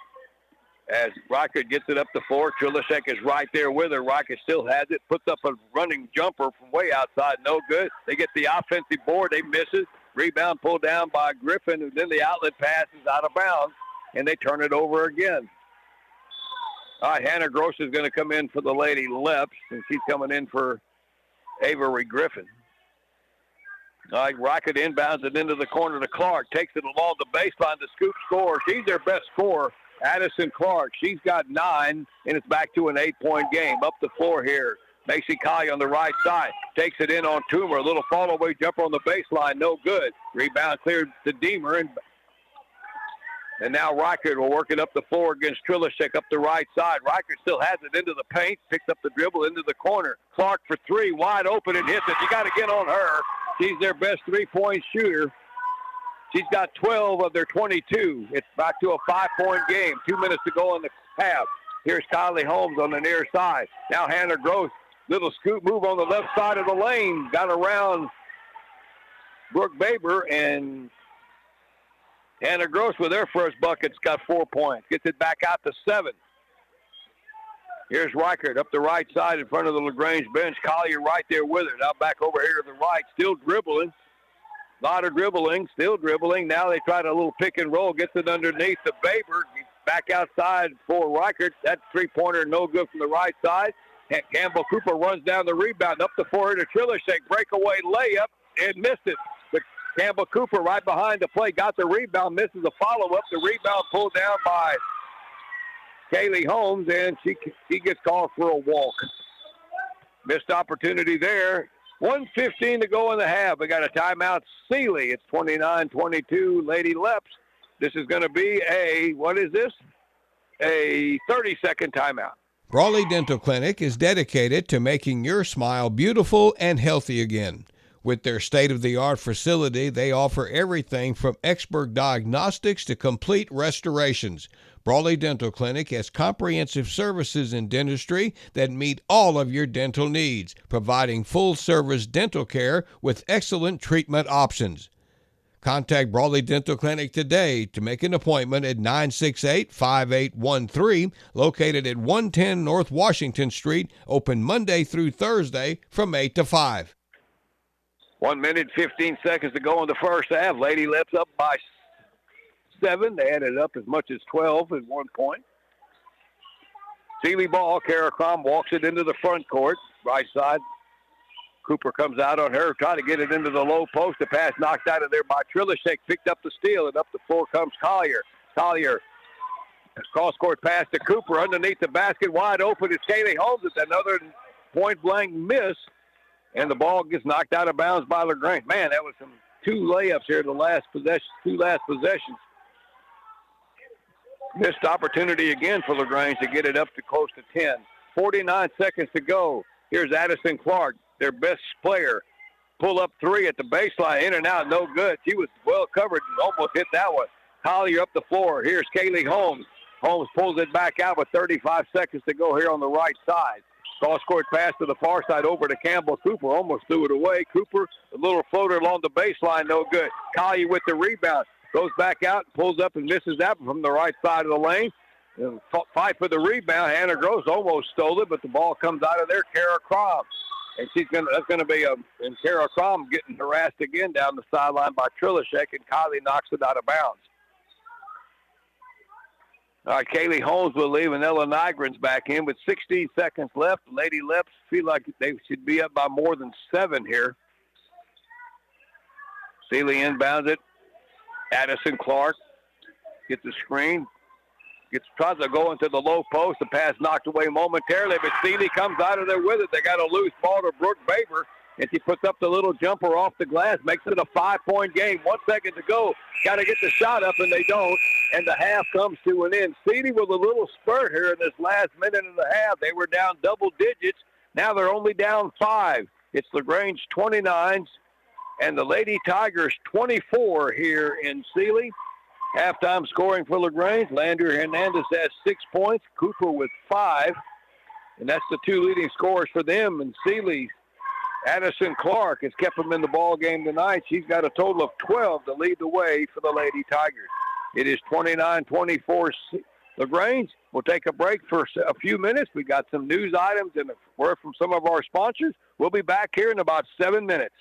as Rocket gets it up the floor. Trilishek is right there with her. Rocket still has it, puts up a running jumper from way outside, no good. They get the offensive board, they miss it. Rebound pulled down by Griffin, and then the outlet pass is out of bounds, and they turn it over again. All right, Hannah Gross is going to come in for the Lady Leps, and she's coming in for Avery Griffin. All right, Rocket inbounds it into the corner to Clark, takes it along the baseline to scoop score. She's their best scorer, Addison Clark. She's got 9, and it's back to an 8-point game. Up the floor here, Macy Collier on the right side. Takes it in on Toomer. A little fall-away jumper on the baseline, no good. Rebound cleared to Deemer, and now Reichert will work it up the floor against Trilishek up the right side. Reichert still has it into the paint, picks up the dribble into the corner. Clark for 3, wide open and hits it. You got to get on her. She's their best 3-point shooter. She's got 12 of their 22. It's back to a 5-point game. 2 minutes to go in the half. Here's Kylie Holmes on the near side. Now Hannah Gross, little scoop move on the left side of the lane. Got around Brooke Baber, and Hannah Gross with their first bucket's got 4 points. Gets it back out to 7. Here's Reichert up the right side in front of the LaGrange bench. Collier right there with her. Now back over here to the right, still dribbling. A lot of dribbling, still dribbling. Now they try to a little pick and roll, gets it underneath the Baber. Back outside for Reichert. That three-pointer no good from the right side. And Campbell Cooper runs down the rebound. Up the forehand to Trilishek. Breakaway layup and missed it. But Campbell Cooper right behind the play. Got the rebound, misses the follow-up. The rebound pulled down by Kaylee Holmes, and she gets called for a walk. Missed opportunity there. 1:15 to go in the half. We got a timeout. Sealy. It's 29-22. Lady Leps. This is going to be a 30-second timeout. Brawley Dental Clinic is dedicated to making your smile beautiful and healthy again. With their state-of-the-art facility, they offer everything from expert diagnostics to complete restorations. Brawley Dental Clinic has comprehensive services in dentistry that meet all of your dental needs, providing full-service dental care with excellent treatment options. Contact Brawley Dental Clinic today to make an appointment at 968-5813, located at 110 North Washington Street, open Monday through Thursday from 8 to 5. 1 minute, 15 seconds to go in the first half. Lady Leps up by 7. They added up as much as 12 at 1 point. Sealy ball. Kara Crom walks it into the front court. Right side. Cooper comes out on her, trying to get it into the low post. The pass knocked out of there by Trilishek. Picked up the steal, and up the floor comes Collier. Collier, cross-court pass to Cooper. Underneath the basket, wide open. It's Kaylee Holmes. It's another point-blank miss, and the ball gets knocked out of bounds by LaGrange. Man, that was some 2 layups here, two last possessions. Missed opportunity again for LaGrange to get it up to close to 10. 49 seconds to go. Here's Addison Clark, their best player. Pull up 3 at the baseline, in and out, no good. She was well covered and almost hit that one. Collier up the floor. Here's Kaylee Holmes. Holmes pulls it back out with 35 seconds to go here on the right side. Cross-court pass to the far side over to Campbell Cooper. Almost threw it away. Cooper, a little floater along the baseline, no good. Collier with the rebound. Goes back out, pulls up and misses that from the right side of the lane. And fight for the rebound. Hannah Gross almost stole it, but the ball comes out of there. Kara Crom. And that's going to be and Kara Crom getting harassed again down the sideline by Trilishek, and Kylie knocks it out of bounds. All right, Kaylee Holmes will leave, and Ella Nygren's back in with 16 seconds left. Lady Leps feel like they should be up by more than 7 here. Sealy inbounds it. Addison Clark gets the screen. Tries to go into the low post. The pass knocked away momentarily, but Sealy comes out of there with it. They got a loose ball to Brooke Baber, and she puts up the little jumper off the glass, makes it a 5-point game. 1 second to go. Got to get the shot up, and they don't, and the half comes to an end. Sealy with a little spurt here in this last minute and a half. They were down double digits. Now they're only down 5. It's LaGrange 29s and the Lady Tigers 24 here in Sealy. Halftime scoring for LaGrange. Landry Hernandez has 6 points. Cooper with 5. And that's the 2 leading scorers for them. And Sealy, Addison Clark has kept them in the ball game tonight. She's got a total of 12 to lead the way for the Lady Tigers. It is 29-24 LaGrange. We'll take a break for a few minutes. We got some news items and a word from some of our sponsors. We'll be back here in about 7 minutes.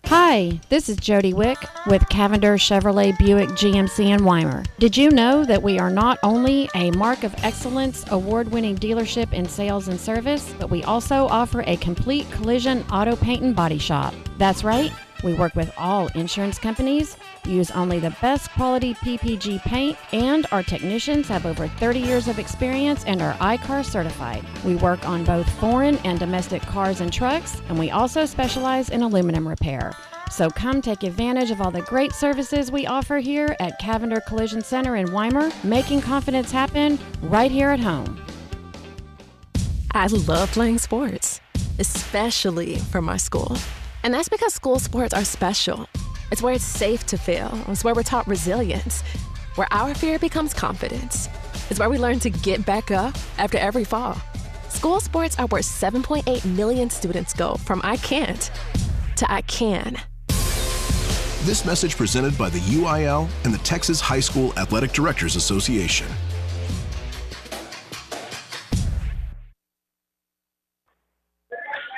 Hi, this is Jody Wick with Cavender Chevrolet Buick GMC in Weimar. Did you know that we are not only a Mark of Excellence award-winning dealership in sales and service, but we also offer a complete collision auto paint and body shop? That's right. We work with all insurance companies, use only the best quality PPG paint, and our technicians have over 30 years of experience and are I-CAR certified. We work on both foreign and domestic cars and trucks, and we also specialize in aluminum repair. So come take advantage of all the great services we offer here at Cavender Collision Center in Weimar, making confidence happen right here at home. I love playing sports, especially for my school. And that's because school sports are special. It's where it's safe to fail. It's where we're taught resilience, where our fear becomes confidence. It's where we learn to get back up after every fall. School sports are where 7.8 million students go from I can't to I can. This message presented by the UIL and the Texas High School Athletic Directors Association.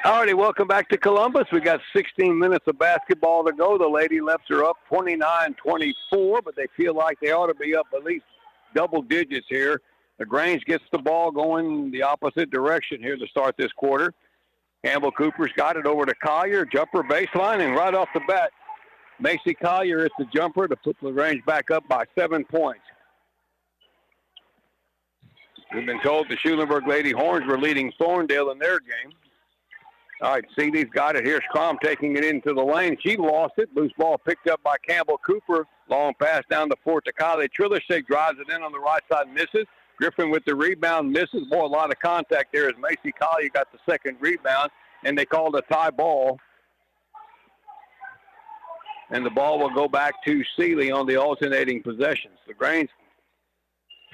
All righty, welcome back to Columbus. We got 16 minutes of basketball to go. The Lady Leps are up 29-24, but they feel like they ought to be up at least double digits here. LaGrange gets the ball going the opposite direction here to start this quarter. Campbell Cooper's got it over to Collier, jumper baseline, and right off the bat, Macy Collier hits the jumper to put LaGrange back up by 7 points. We've been told the Schulenburg Lady Horns were leading Thorndale in their game. All right, Seeley's got it. Here's Crom taking it into the lane. She lost it. Loose ball picked up by Campbell Cooper. Long pass down the Fort to Kylie Trilishek. Drives it in on the right side, misses. Griffin with the rebound, misses. Boy, a lot of contact there as Macy Collier got the second rebound, and they called a tie ball. And the ball will go back to Seeley on the alternating possessions. LaGrange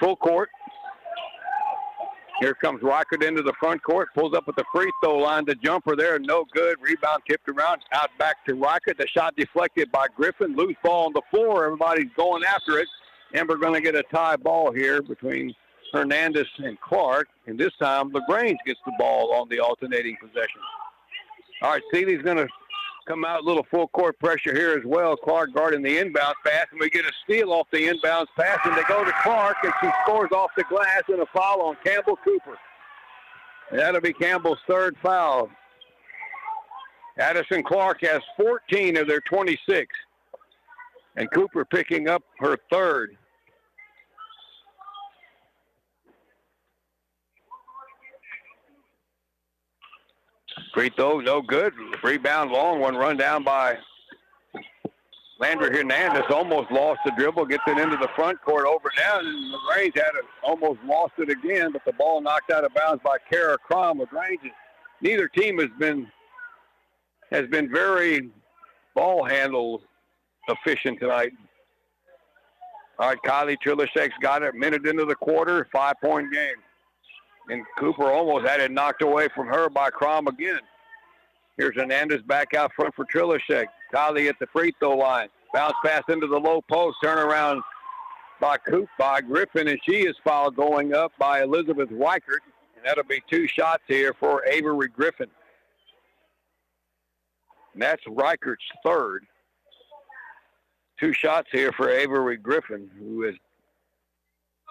full court. Here comes Reichert into the front court, pulls up at the free throw line. The jumper there, no good. Rebound tipped around, out back to Reichert. The shot deflected by Griffin. Loose ball on the floor. Everybody's going after it. And we're going to get a tie ball here between Hernandez and Clark. And this time, LaGrange gets the ball on the alternating possession. All right, Seeley's going to come out a little full court pressure here as well. Clark guarding the inbound pass, and we get a steal off the inbounds pass, and they go to Clark, and she scores off the glass and a foul on Campbell Cooper. And that'll be Campbell's third foul. Addison Clark has 14 of their 26, and Cooper picking up her third. Free throw, no good. Rebound, long one, run down by Landry Hernandez. Almost lost the dribble, gets it into the front court, over down, and LaGrange had it, almost lost it again, but the ball knocked out of bounds by Kara Crom. LaGrange, neither team has been very ball handle efficient tonight. All right, Kylie Trilishek's got it, minute into the quarter, 5-point game. And Cooper almost had it knocked away from her by Crom again. Here's Hernandez back out front for Trilishek. Kylie at the free throw line. Bounce pass into the low post. Turnaround by Griffin, and she is fouled going up by Elizabeth Reichert. And that'll be 2 shots here for Avery Griffin. And that's Reichert's third. 2 shots here for Avery Griffin, who has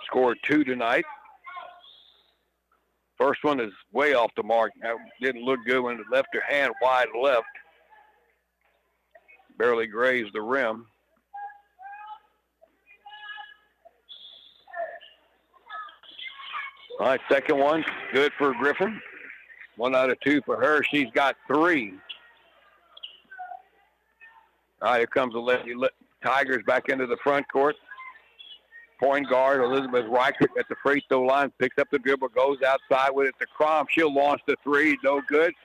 scored 2 tonight. First one is way off the mark. That didn't look good when it left her hand wide left. Barely grazed the rim. All right, second one, good for Griffin. 1 out of 2 for her. She's got 3. All right, here comes the Lady Tigers back into the front court. Point guard Elizabeth Reichert at the free throw line, picks up the dribble, goes outside with it to Crom. She'll launch the 3, no good.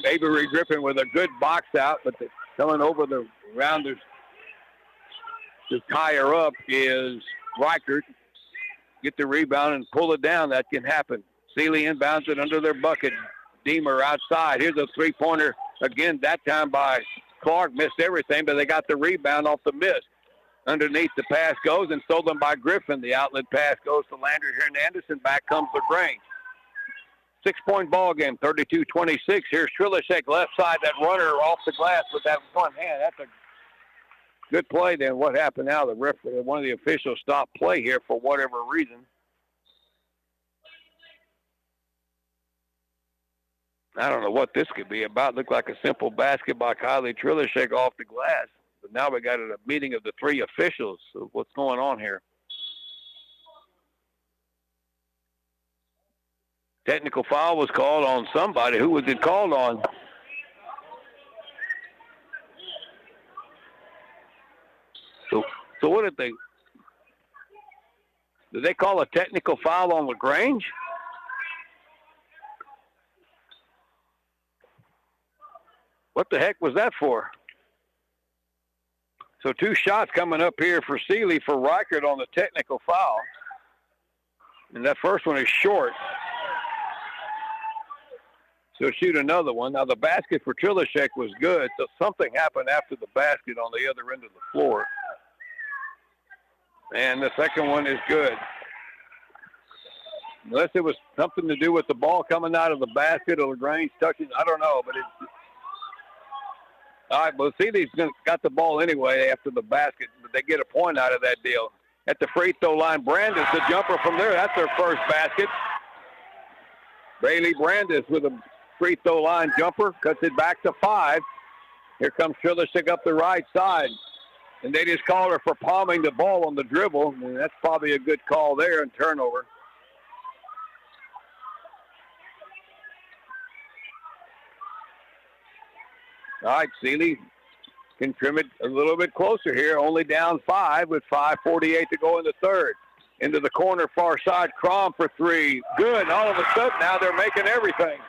Avery Griffin with a good box out, but coming over the rounders to tie her up is Reichert. Get the rebound and pull it down. That can happen. Seeley inbounds it under their bucket. Deemer outside. Here's a 3-pointer again, that time by Clark. Missed everything, but they got the rebound off the miss. Underneath the pass goes and stolen by Griffin. The outlet pass goes to Landry Hernandez, and back comes LaGrange. 6-point ball game, 32-26. Here's Trilishek left side, that runner off the glass with that one hand. That's a good play. Then what happened now? The referee, one of the officials stopped play here for whatever reason. I don't know what this could be about. Looked like a simple basket by Kylie Trilishek off the glass. But now we got a meeting of the 3 officials. So what's going on here? Technical foul was called on somebody. Who was it called on? So what did they call a technical foul on LaGrange? What the heck was that for? So 2 shots coming up here for Seeley for Reichert on the technical foul. And that first one is short. So shoot another one. Now the basket for Trilishek was good, so something happened after the basket on the other end of the floor. And the second one is good. Unless it was something to do with the ball coming out of the basket or LaGrange touching, I don't know, but it's... All right, well, Seeley's got the ball anyway after the basket, but they get a point out of that deal. At the free throw line, Brandis, the jumper from there. That's their first basket. Bailey Brandis with a free throw line jumper, cuts it back to 5. Here comes Trilishek up the right side. And they just called her for palming the ball on the dribble. And that's probably a good call there and turnover. All right, Seeley can trim it a little bit closer here. Only down 5 with 5:48 to go in the third. Into the corner, far side, Crom for 3. Good. And all of a sudden, now they're making everything.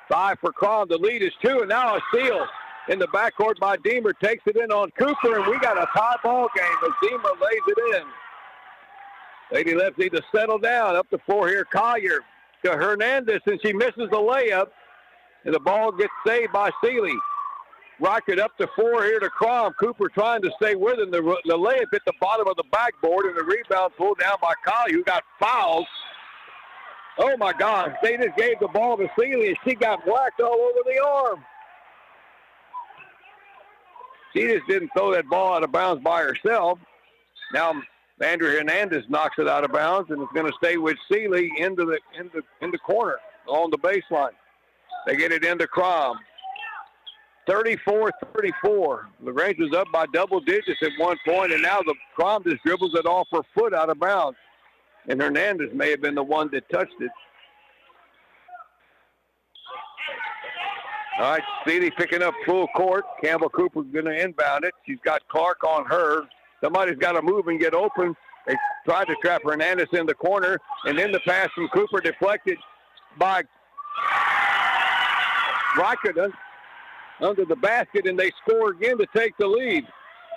5 for Crom. The lead is 2, and now a steal in the backcourt by Deemer. Takes it in on Cooper, and we got a tie ball game as Deemer lays it in. Lady Leps need to settle down. Up the floor here, Collier to Hernandez, and she misses the layup. And the ball gets saved by Seeley. Rocket up to 4 here to Crom. Cooper trying to stay with him. The layup hit the bottom of the backboard, and the rebound pulled down by Collier, who got fouled. Oh, my God. They just gave the ball to Seeley, and she got whacked all over the arm. She just didn't throw that ball out of bounds by herself. Now Andrew Hernandez knocks it out of bounds, and it's going to stay with Seeley into the corner along the baseline. They get it into Crom. 34-34. LaGrange was up by double digits at one point, and now the Crom just dribbles it off her foot out of bounds. And Hernandez may have been the one that touched it. All right, Seeley picking up full court. Campbell Cooper's going to inbound it. She's got Clark on her. Somebody's got to move and get open. They tried to trap Hernandez in the corner, and then the pass from Cooper deflected by Reichert under the basket, and they score again to take the lead.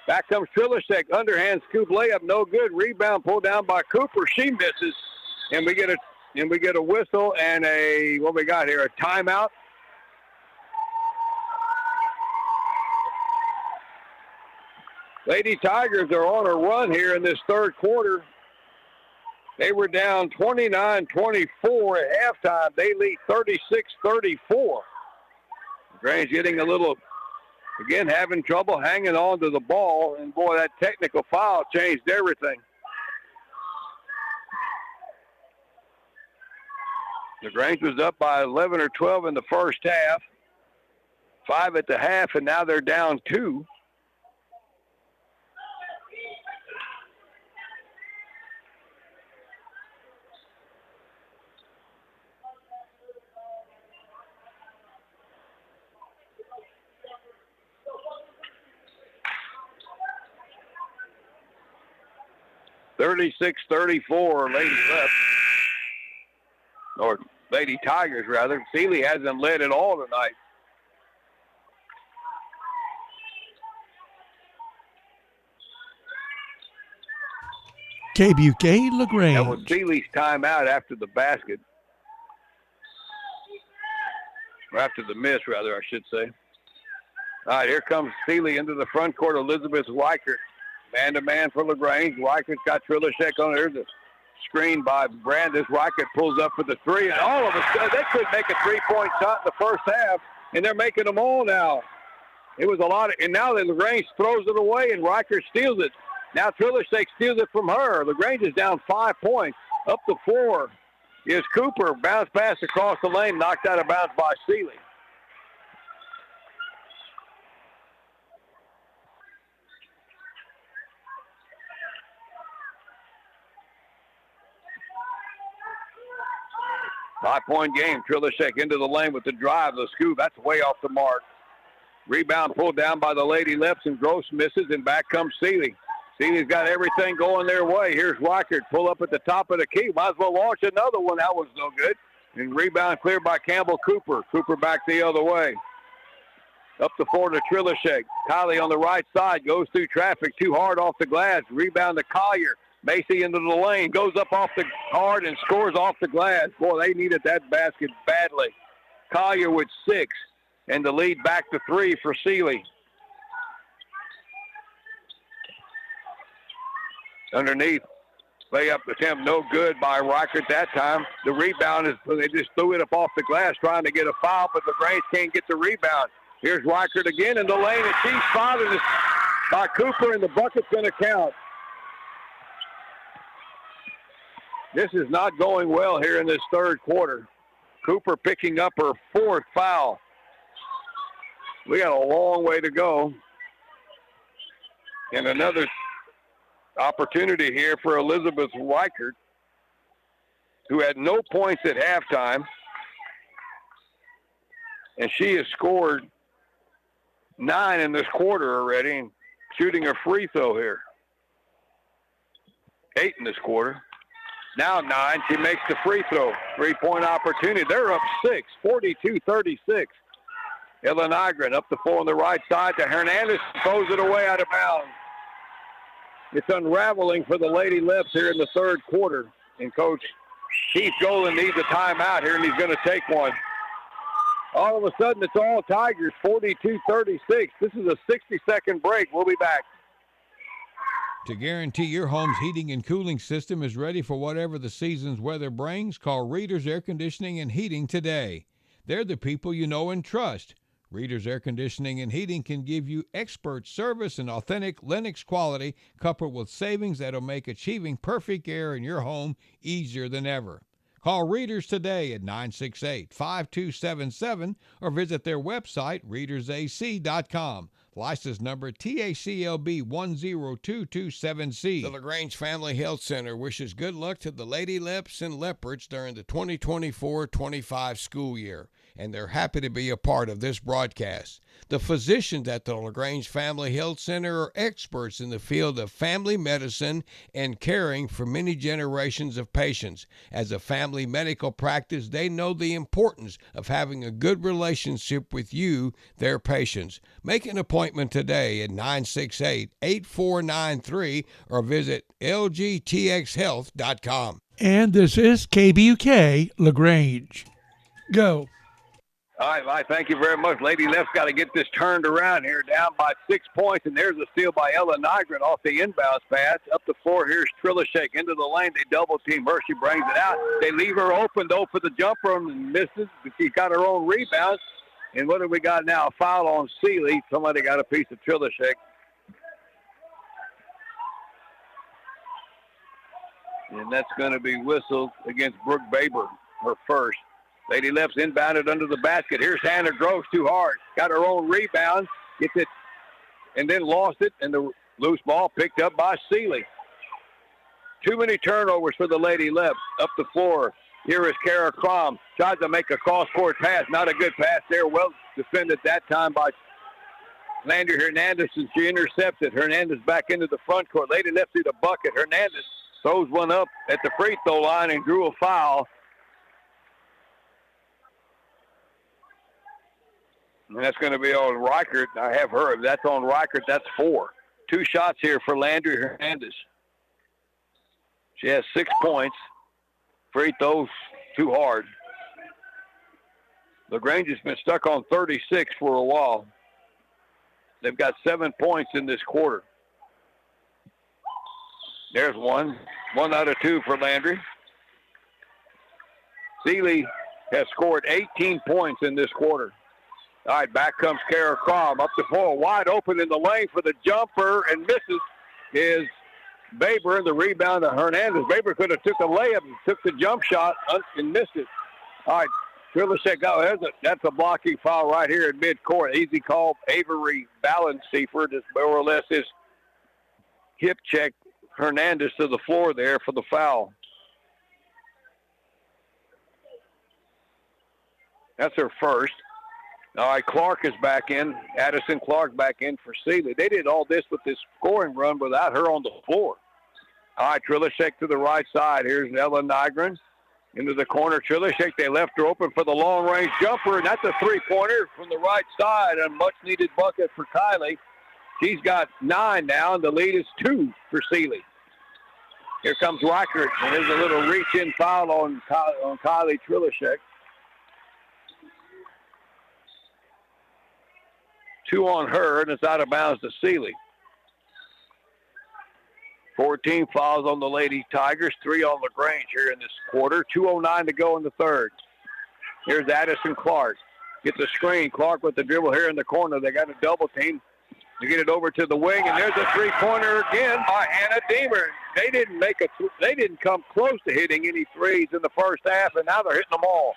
Back comes Trilishek. Underhand scoop layup, no good. Rebound pulled down by Cooper. She misses, and we get a whistle and what we got here? A timeout. Lady Tigers are on a run here in this third quarter. They were down 29-24 at halftime. They lead 36-34. LaGrange getting a little, again, having trouble hanging on to the ball. And, boy, that technical foul changed everything. LaGrange was up by 11 or 12 in the first half. 5 at the half, and now they're down 2. (36-34) Lady Leps, or Lady Tigers rather. Seeley hasn't led at all tonight. KVLG LaGrange. That was Seeley's timeout after the basket. Or after the miss, rather, I should say. All right, here comes Seeley into the front court. Elizabeth Reichert. Man-to-man for LaGrange. Reichert's got Trilishek on her. The screen by Brandis. Reichert pulls up for the 3. And all of a sudden, they could make a 3-point shot in the first half, and they're making them all now. It was a lot and now that LaGrange throws it away, and Reichert steals it. Now Trilishek steals it from her. LaGrange is down 5 points. Up the floor is Cooper. Bounce pass across the lane, knocked out of bounds by Seeley. Five-point game. Trilishek into the lane with the drive. The scoop, that's way off the mark. Rebound pulled down by the Lady Leps, and Gross misses, and back comes Seeley. Seeley's got everything going their way. Here's Reichert. Pull up at the top of the key. Might as well launch another one. That was no good. And rebound cleared by Campbell Cooper. Cooper back the other way. Up the floor to Trilishek. Kylie on the right side goes through traffic too hard off the glass. Rebound to Collier. Macy into the lane. Goes up off the hard and scores off the glass. Boy, they needed that basket badly. Collier with 6. And the lead back to 3 for Sealy. Underneath. Layup attempt no good by Reichert that time. The rebound is, they just threw it up off the glass trying to get a foul, but LaGrange can't get the rebound. Here's Reichert again in the lane, and she's spotted by Cooper, and the bucket's going to count. This is not going well here in this third quarter. Cooper picking up her 4th foul. We got a long way to go. And another opportunity here for Elizabeth Reichert, who had no points at halftime. And she has scored 9 in this quarter already, and shooting a free throw here. 8 in this quarter. Now 9, she makes the free throw. 3-point opportunity. They're up 6, 42-36. Ella Nygren up the floor on the right side to Hernandez. Throws it away out of bounds. It's unraveling for the Lady Leps here in the third quarter. And Coach Keith Golan needs a timeout here, and he's going to take one. All of a sudden, it's all Tigers, 42-36. This is a 60-second break. We'll be back. To guarantee your home's heating and cooling system is ready for whatever the season's weather brings, call Reader's Air Conditioning and Heating today. They're the people you know and trust. Reader's Air Conditioning and Heating can give you expert service and authentic Lennox quality, coupled with savings that'll make achieving perfect air in your home easier than ever. Call Readers today at 968-5277 or visit their website, readersac.com. License number TACLB 10227C. The LaGrange Family Health Center wishes good luck to the Lady Leps and Leopards during the 2024-25 school year, and they're happy to be a part of this broadcast. The physicians at the LaGrange Family Health Center are experts in the field of family medicine and caring for many generations of patients. As a family medical practice, they know the importance of having a good relationship with you, their patients. Make an appointment today at 968-8493 or visit lgtxhealth.com. And this is KBUK LaGrange. Go. All right, Vi, thank you very much. Lady Left's got to get this turned around here, down by 6 points, and there's a steal by Ella Nygren off the inbounds pass. Up the floor, here's Trilishek into the lane. They double-team her. She brings it out. They leave her open, though, for the jumper and misses, but she's got her own rebound. And what have we got now? A foul on Sealy. Somebody got a piece of Trilishek. And that's going to be whistled against Brooke Baber, her first. Lady Left's inbounded under the basket. Here's Hannah Groves, too hard. Got her own rebound. Gets it and then lost it. And the loose ball picked up by Sealy. Too many turnovers for the Lady Left's. Up the floor. Here is Kara Crom. Tries to make a cross-court pass. Not a good pass there. Well defended that time by Landry Hernandez, and she intercepted. Hernandez back into the front court. Lady Left see the bucket. Hernandez throws one up at the free throw line and drew a foul. And that's going to be on Reichert. I have her. That's on Reichert. That's 4. 2 shots here for Landry Hernandez. She has 6 points. Free throws too hard. LaGrange has been stuck on 36 for a while. They've got 7 points in this quarter. There's one. 1 out of 2 for Landry. Sealy has scored 18 points in this quarter. All right, back comes Kara Crom up the floor, wide open in the lane for the jumper, and misses is Baber, and the rebound to Hernandez. Baber could have took a layup and took the jump shot and missed it. All right, Trilishek, that's a blocking foul right here in midcourt. Easy call. Avery Balanceford, just more or less his hip check Hernandez to the floor there for the foul. That's her first. All right, Clark is back in. Addison Clark back in for Sealy. They did all this with this scoring run without her on the floor. All right, Trilishek to the right side. Here's Ella Nygren. Into the corner, Trilishek. They left her open for the long-range jumper, and that's a three-pointer from the right side. A much-needed bucket for Kylie. She's got 9 now, and the lead is 2 for Sealy. Here comes Reichert, and there's a little reach-in foul on Kylie Trilishek. 2 on her, and it's out of bounds to Sealy. 14 fouls on the Lady Tigers, 3 on LaGrange here in this quarter. 2:09 to go in the third. Here's Addison Clark. Gets a screen. Clark with the dribble here in the corner. They got a double team to get it over to the wing, and there's a three-pointer again by Hannah Deemer. They didn't come close to hitting any threes in the first half, and now they're hitting them all.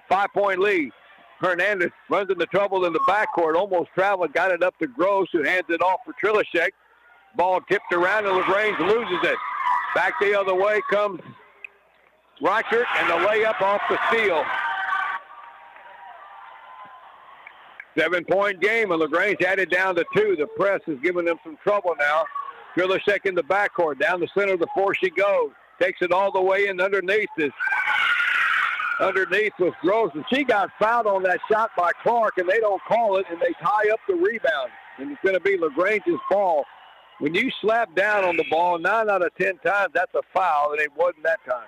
5-point lead. Hernandez runs into trouble in the backcourt, almost traveled, got it up to Gross, who hands it off for Trilishek. Ball tipped around, and LaGrange loses it. Back the other way comes Reichert, and the layup off the steal. 7-point game, and LaGrange had it down to 2. The press is giving them some trouble now. Trilishek in the backcourt. Down the center of the floor she goes. Takes it all the way in underneath this. Underneath was Gross, and she got fouled on that shot by Clark, and they don't call it, and they tie up the rebound. And it's going to be LaGrange's ball. When you slap down on the ball 9 out of 10 times, that's a foul, and it wasn't that time.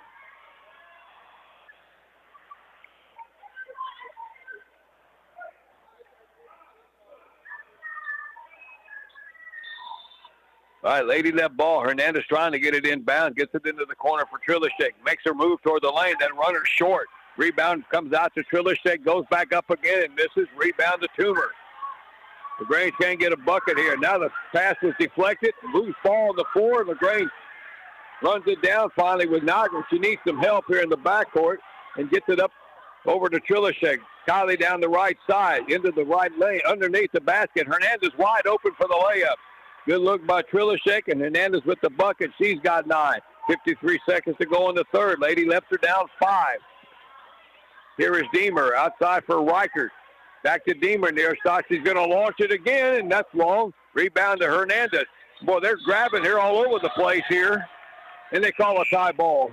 All right, Lady Lep ball. Hernandez trying to get it inbound, gets it into the corner for Trilishek. Makes her move toward the lane, then runner short. Rebound comes out to Trilishek, goes back up again, and misses. Rebound to Toomer. LaGrange can't get a bucket here. Now the pass was deflected. Loose ball on the floor. LaGrange runs it down finally with Nagel. She needs some help here in the backcourt and gets it up over to Trilishek. Kylie down the right side into the right lane underneath the basket. Hernandez wide open for the layup. Good look by Trilishek, and Hernandez with the bucket. She's got 9. 53 seconds to go in the third. Lady Leps are down 5. Here is Deemer outside for Reichert. Back to Deemer near shot. She's going to launch it again, and that's long. Rebound to Hernandez. Boy, they're grabbing her all over the place here, and they call a tie ball.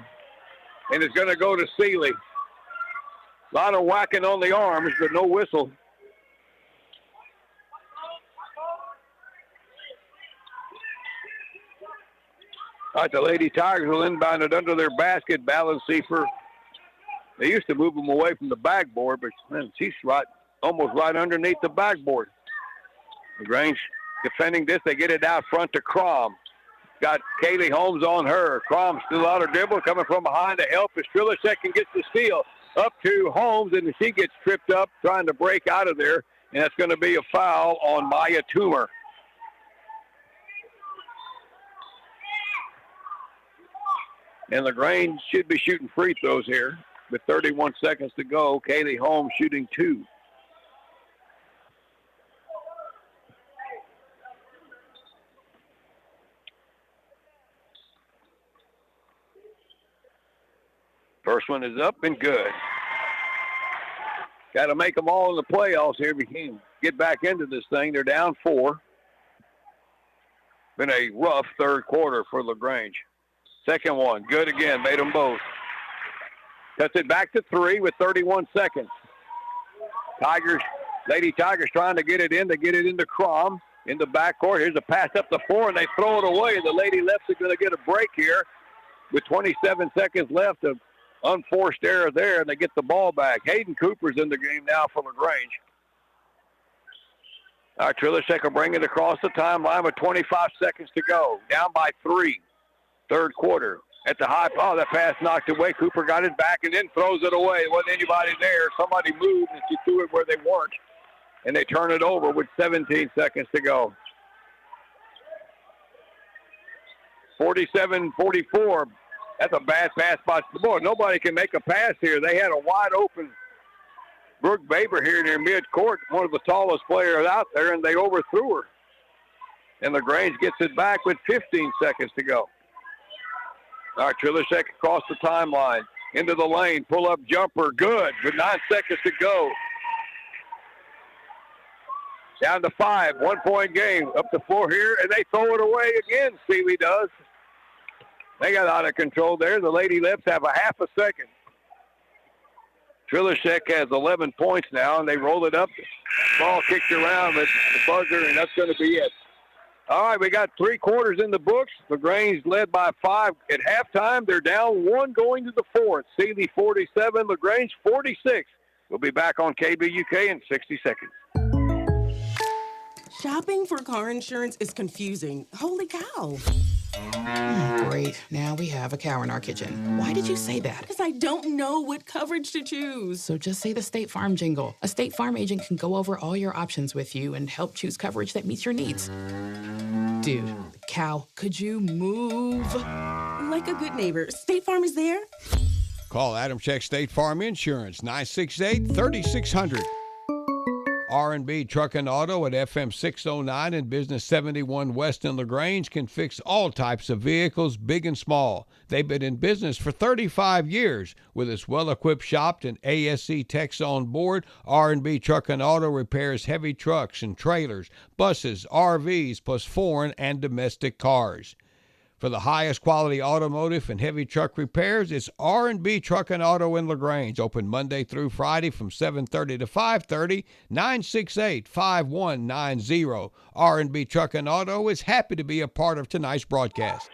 And it's going to go to Sealy. A lot of whacking on the arms, but no whistle. All right, the Lady Tigers will inbound it under their basket. Balanceifer. They used to move them away from the backboard, but man, she's almost right underneath the backboard. LaGrange defending this. They get it out front to Crom. Got Kaylee Holmes on her. Crom still out her dribble, coming from behind to help as Trilishek can get the steal. Up to Holmes, and she gets tripped up trying to break out of there, and that's going to be a foul on Maya Toomer. And LaGrange should be shooting free throws here with 31 seconds to go. Kaylee Holmes shooting 2. First one is up and good. Got to make them all in the playoffs here if we can get back into this thing. They're down 4. Been a rough third quarter for LaGrange. Second one, good again, made them both. Cuts it back to 3 with 31 seconds. Lady Tigers trying to get it in. They get it into Crom in the backcourt. Here's a pass up the floor, and they throw it away. The Lady Leps are going to get a break here with 27 seconds left. Of unforced error there, and they get the ball back. Hayden Cooper's in the game now for LaGrange. All right, Trilishek will bring it across the timeline with 25 seconds to go. Down by 3. Third quarter. At the high, that pass knocked away. Cooper got it back and then throws it away. There wasn't anybody there. Somebody moved and she threw it where they weren't. And they turn it over with 17 seconds to go. 47-44. That's a bad pass by the boy. Nobody can make a pass here. They had a wide open Brooke Baber here near midcourt, one of the tallest players out there, and they overthrew her. And LaGrange gets it back with 15 seconds to go. All right, Trilishek across the timeline. Into the lane, pull-up jumper, good, with 9 seconds to go. Down to 5, 1-point game. Up the floor here, and they throw it away again, Seeley does. They got out of control there. The Lady Leps have a half a second. Trilishek has 11 points now, and they roll it up. Ball kicked around with the buzzer, and that's going to be it. All right, we got 3 quarters in the books. LaGrange led by 5 at halftime. They're down 1 going to the 4th. Sealy 47, LaGrange 46. We'll be back on KBUK in 60 seconds. Shopping for car insurance is confusing. Holy cow. Great. Now we have a cow in our kitchen. Why did you say that? Because I don't know what coverage to choose. So just say the State Farm jingle. A State Farm agent can go over all your options with you and help choose coverage that meets your needs. Dude, cow, could you move? Like a good neighbor, State Farm is there. Call Adam Check State Farm Insurance, 968-3600. R&B Truck and Auto at FM 609 and Business 71 West in LaGrange can fix all types of vehicles, big and small. They've been in business for 35 years. With its well-equipped shop and ASC techs on board, R&B Truck and Auto repairs heavy trucks and trailers, buses, RVs, plus foreign and domestic cars. For the highest quality automotive and heavy truck repairs, it's R&B Truck and Auto in LaGrange. Open Monday through Friday from 7:30 to 5:30, 968-5190. R&B Truck and Auto is happy to be a part of tonight's broadcast.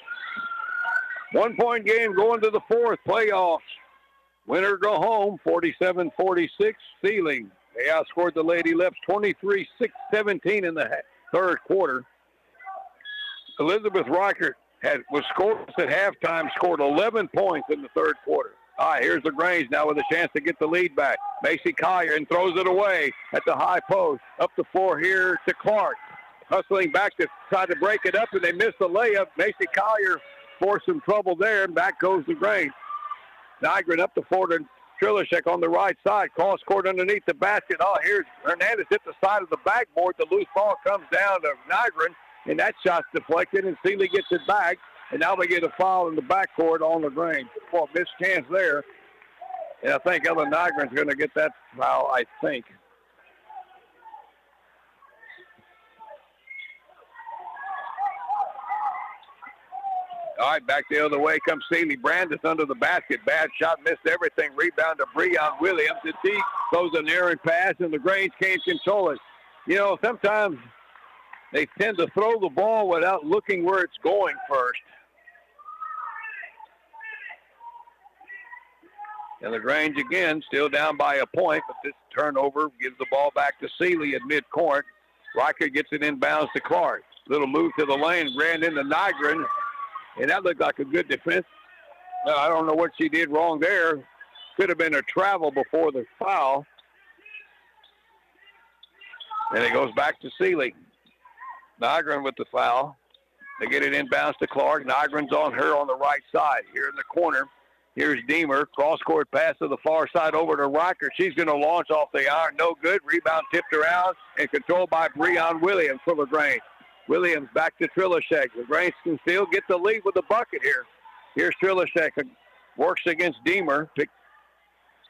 1-point game going to the 4th. Playoffs. Winner go home, 47-46. Sealy. They outscored the Lady Leps 23-17 in the 3rd quarter. Elizabeth Reichert was scoreless at halftime, scored 11 points in the 3rd quarter. All right, here's LaGrange now with a chance to get the lead back. Macy Collier and throws it away at the high post. Up the floor here to Clark. Hustling back to try to break it up, and they missed the layup. Macy Collier forced some trouble there, and back goes LaGrange. Nygren up the floor to Trilishek on the right side. Cross court underneath the basket. Oh, here's Hernandez hit the side of the backboard. The loose ball comes down to Nygren. And that shot's deflected, and Sealy gets it back. And now we get a foul in the backcourt on LaGrange. Well, missed chance there. And I think Ellen Nygren's going to get that foul, I think. All right, back the other way comes Sealy. Brandis under the basket. Bad shot, missed everything. Rebound to Breon Williams. And he throws an errant pass, and LaGrange can't control it. You know, sometimes they tend to throw the ball without looking where it's going first. And LaGrange again, still down by a point, but this turnover gives the ball back to Sealy at midcourt. Riker gets it inbounds to Clark. Little move to the lane, ran into Nygren, and that looked like a good defense. I don't know what she did wrong there. Could have been a travel before the foul. And it goes back to Sealy. Nygren with the foul. They get it inbounds to Clark. Nygren's on her on the right side. Here in the corner, here's Deemer. Cross-court pass to the far side over to Riker. She's going to launch off the iron. No good. Rebound tipped around and controlled by Breon Williams for LaGrange. Williams back to Trilishek. LaGrange can still get the lead with the bucket here. Here's Trilishek. Works against Deemer.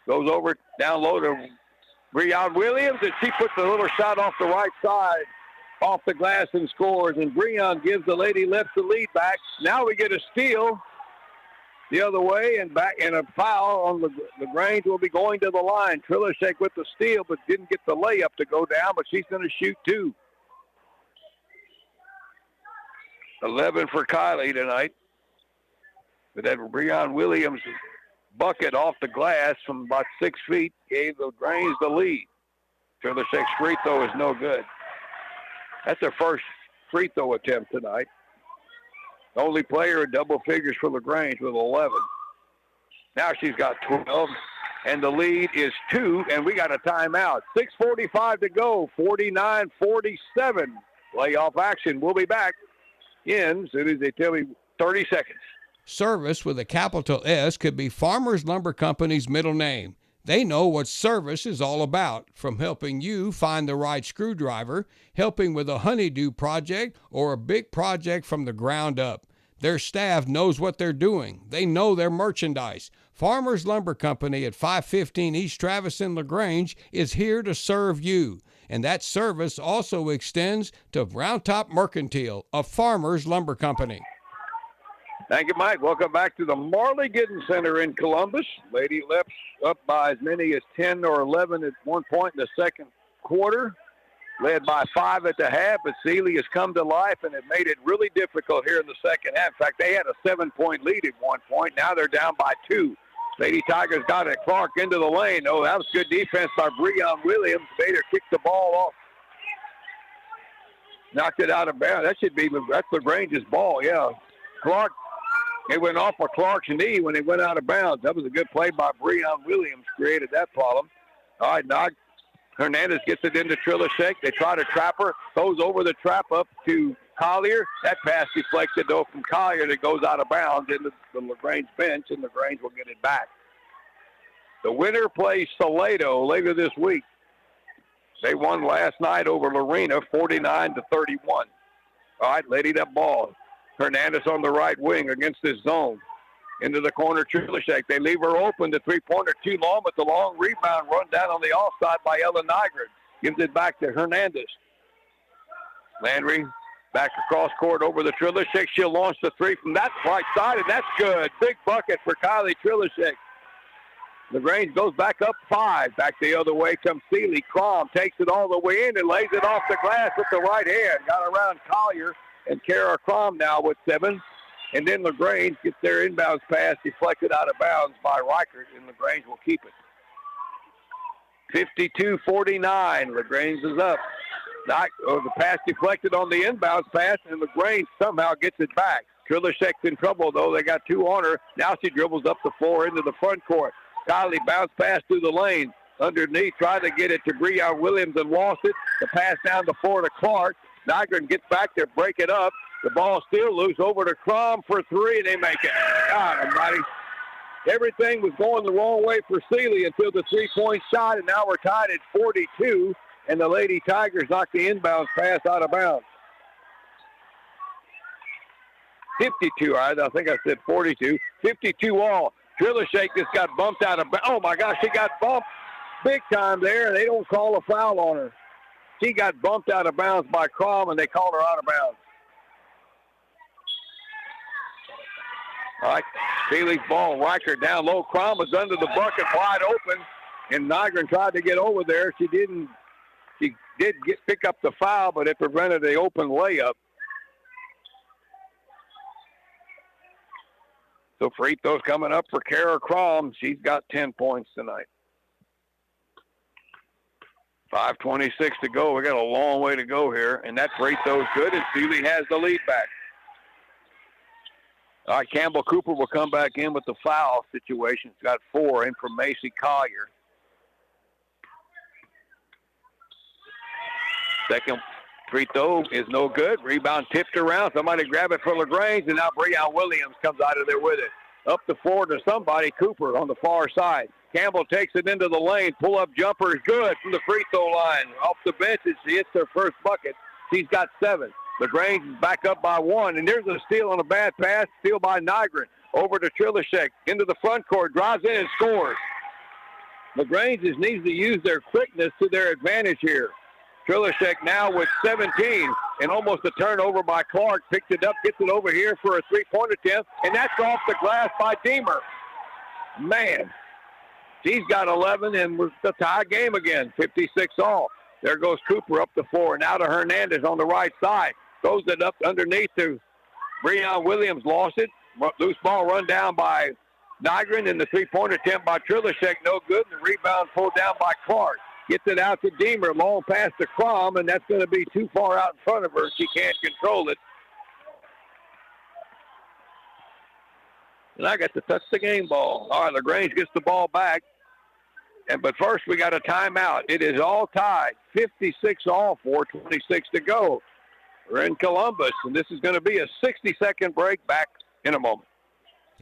Goes over down low to Breon Williams, and she puts a little shot off the right side. Off the glass and scores, and Breon gives the Lady Leps the lead back. Now we get a steal the other way, and back and a foul on LaGrange will be going to the line. Trilishek with the steal, but didn't get the layup to go down, but she's going to shoot 2. 11 for Kylie tonight. But that Breon Williams bucket off the glass from about 6 feet gave LaGrange the lead. Trilishek's free throw is no good. That's her first free throw attempt tonight. Only player in double figures for LaGrange with 11. Now she's got 12, and the lead is 2, and we got a timeout. 6:45 to go, 49-47. Playoff action. We'll be back in as soon as they tell me 30 seconds. Service with a capital S could be Farmers Lumber Company's middle name. They know what service is all about, from helping you find the right screwdriver, helping with a honeydew project, or a big project from the ground up. Their staff knows what they're doing. They know their merchandise. Farmers Lumber Company at 515 East Travis in LaGrange is here to serve you. And that service also extends to Round Top Mercantile, a Farmers Lumber Company. Thank you, Mike. Welcome back to the Marley Giddens Center in Columbus. Lady Leps up by as many as 10 or 11 at one point in the second quarter, led by 5 at the half, but Sealy has come to life, and it made it really difficult here in the second half. In fact, they had a 7-point lead at one point. Now they're down by 2. Lady Tigers got it. Clark into the lane. Oh, that was good defense by Breon Williams. Made her kick the ball off. Knocked it out of bounds. That's LaGrange's ball, yeah. Clark, it went off of Clark's knee when it went out of bounds. That was a good play by Breon Williams, created that problem. All right, now Hernandez gets it into Trilishek. They try to trap her. Goes over the trap up to Collier. That pass deflected, though, from Collier that goes out of bounds into the LaGrange bench, and LaGrange will get it back. The winner plays Salado later this week. They won last night over Lorena, 49-31. All right, lady, that ball. Hernandez on the right wing against this zone. Into the corner, Trilishek. They leave her open. The three-pointer too long, but the long rebound run down on the offside by Ellen Nygren. Gives it back to Hernandez. Landry back across court over the Trilishek. She'll launch the three from that right side, and that's good. Big bucket for Kylie Trilishek. LaGrange goes back up 5. Back the other way comes Sealy. Crom takes it all the way in and lays it off the glass with the right hand. Got around Collier and Kara Crom now with 7. And then LaGrange gets their inbounds pass deflected out of bounds by Reichert, and LaGrange will keep it. 52-49. LaGrange is up. The pass deflected on the inbounds pass, and LaGrange somehow gets it back. Trilishek's in trouble, though. They got 2 on her. Now she dribbles up the floor into the front court. Kylie bounced pass through the lane. Underneath, tried to get it to Breon Williams and lost it. The pass down the floor to Clark. Nygren gets back there, break it up. The ball still loose over to Crom for 3, and they make it. God almighty. Everything was going the wrong way for Sealy until the 3-point shot, and now we're tied at 42, and the Lady Tigers knocked the inbounds pass out of bounds. 52, I think I said 42. 52 all. Trilishek just got bumped out of bounds. Oh, my gosh, she got bumped big time there, and they don't call a foul on her. She got bumped out of bounds by Crom, and they called her out of bounds. All right, Sealy's ball. Reichert down low. Crom was under the bucket wide open, and Nygren tried to get over there. She didn't. She did pick up the foul, but it prevented the open layup. So free throws coming up for Kara Crom. She's got 10 points tonight. 5:26 to go. We got a long way to go here, and that free throw's good, and Sealy has the lead back. All right, Campbell Cooper will come back in with the foul situation. He's got 4 in from Macy Collier. Second free throw is no good. Rebound tipped around. Somebody grab it for LaGrange, and now Breon Williams comes out of there with it. Up the floor to somebody. Cooper on the far side. Campbell takes it into the lane. Pull-up jumper is good from the free throw line. Off the bench as she hits her first bucket. She's got 7. LaGrange is back up by 1, and there's a steal on a bad pass. Steal by Nygren. Over to Trilishek. Into the front court. Drives in and scores. LaGrange just needs to use their quickness to their advantage here. Trilishek now with 17, and almost a turnover by Clark. Picked it up, gets it over here for a 3-point attempt, and that's off the glass by Deemer. Man, she's got 11, and we're the tie game again, 56 all. There goes Cooper up the floor, now to Hernandez on the right side. Throws it up underneath to Breon Williams, lost it. Loose ball run down by Nygren, and the 3-point attempt by Trilishek, no good, and the rebound pulled down by Clark. Gets it out to Deemer, long pass to Crom, and that's going to be too far out in front of her. She can't control it. And I got to touch the game ball. All right, LaGrange gets the ball back. But first, we got a timeout. It is all tied, 56 all, 4:26 to go. We're in Columbus, and this is going to be a 60-second break. Back in a moment.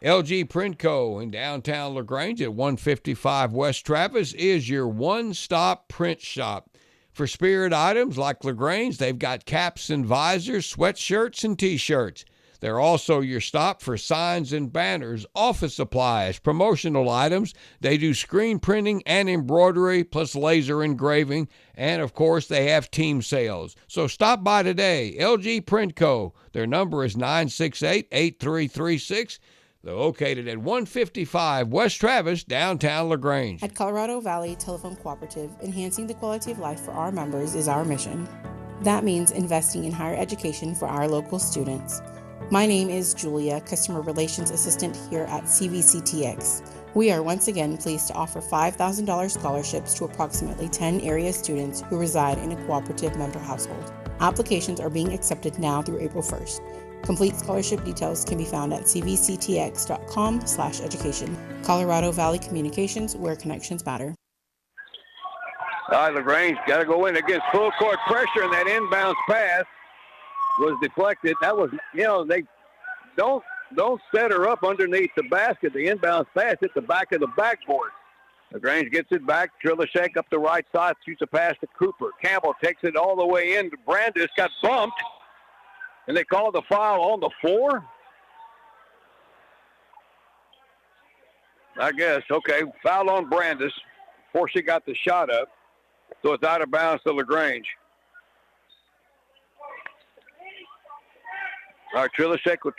LG Print Co. in downtown LaGrange at 155 West Travis is your one-stop print shop. For spirit items like LaGrange, they've got caps and visors, sweatshirts, and T-shirts. They're also your stop for signs and banners, office supplies, promotional items. They do screen printing and embroidery, plus laser engraving. And, of course, they have team sales. So stop by today. LG Print Co. Their number is 968-8336. They're located at 155 West Travis, downtown LaGrange. At Colorado Valley Telephone Cooperative, enhancing the quality of life for our members is our mission. That means investing in higher education for our local students. My name is Julia, Customer Relations Assistant here at CVCTX. We are once again pleased to offer $5,000 scholarships to approximately 10 area students who reside in a cooperative member household. Applications are being accepted now through April 1st. Complete scholarship details can be found at cvctx.com/education. Colorado Valley Communications, where connections matter. All right, LaGrange got to go in against full court pressure, and that inbounds pass was deflected. That was, they don't set her up underneath the basket. The inbounds pass hit the back of the backboard. LaGrange gets it back. Trilishek up the right side, shoots a pass to Cooper. Campbell takes it all the way in. Brandis got bumped, and they called the foul on the floor. I guess, okay, foul on Brandis before she got the shot up. So it's out of bounds to LaGrange. All right, Trilishek will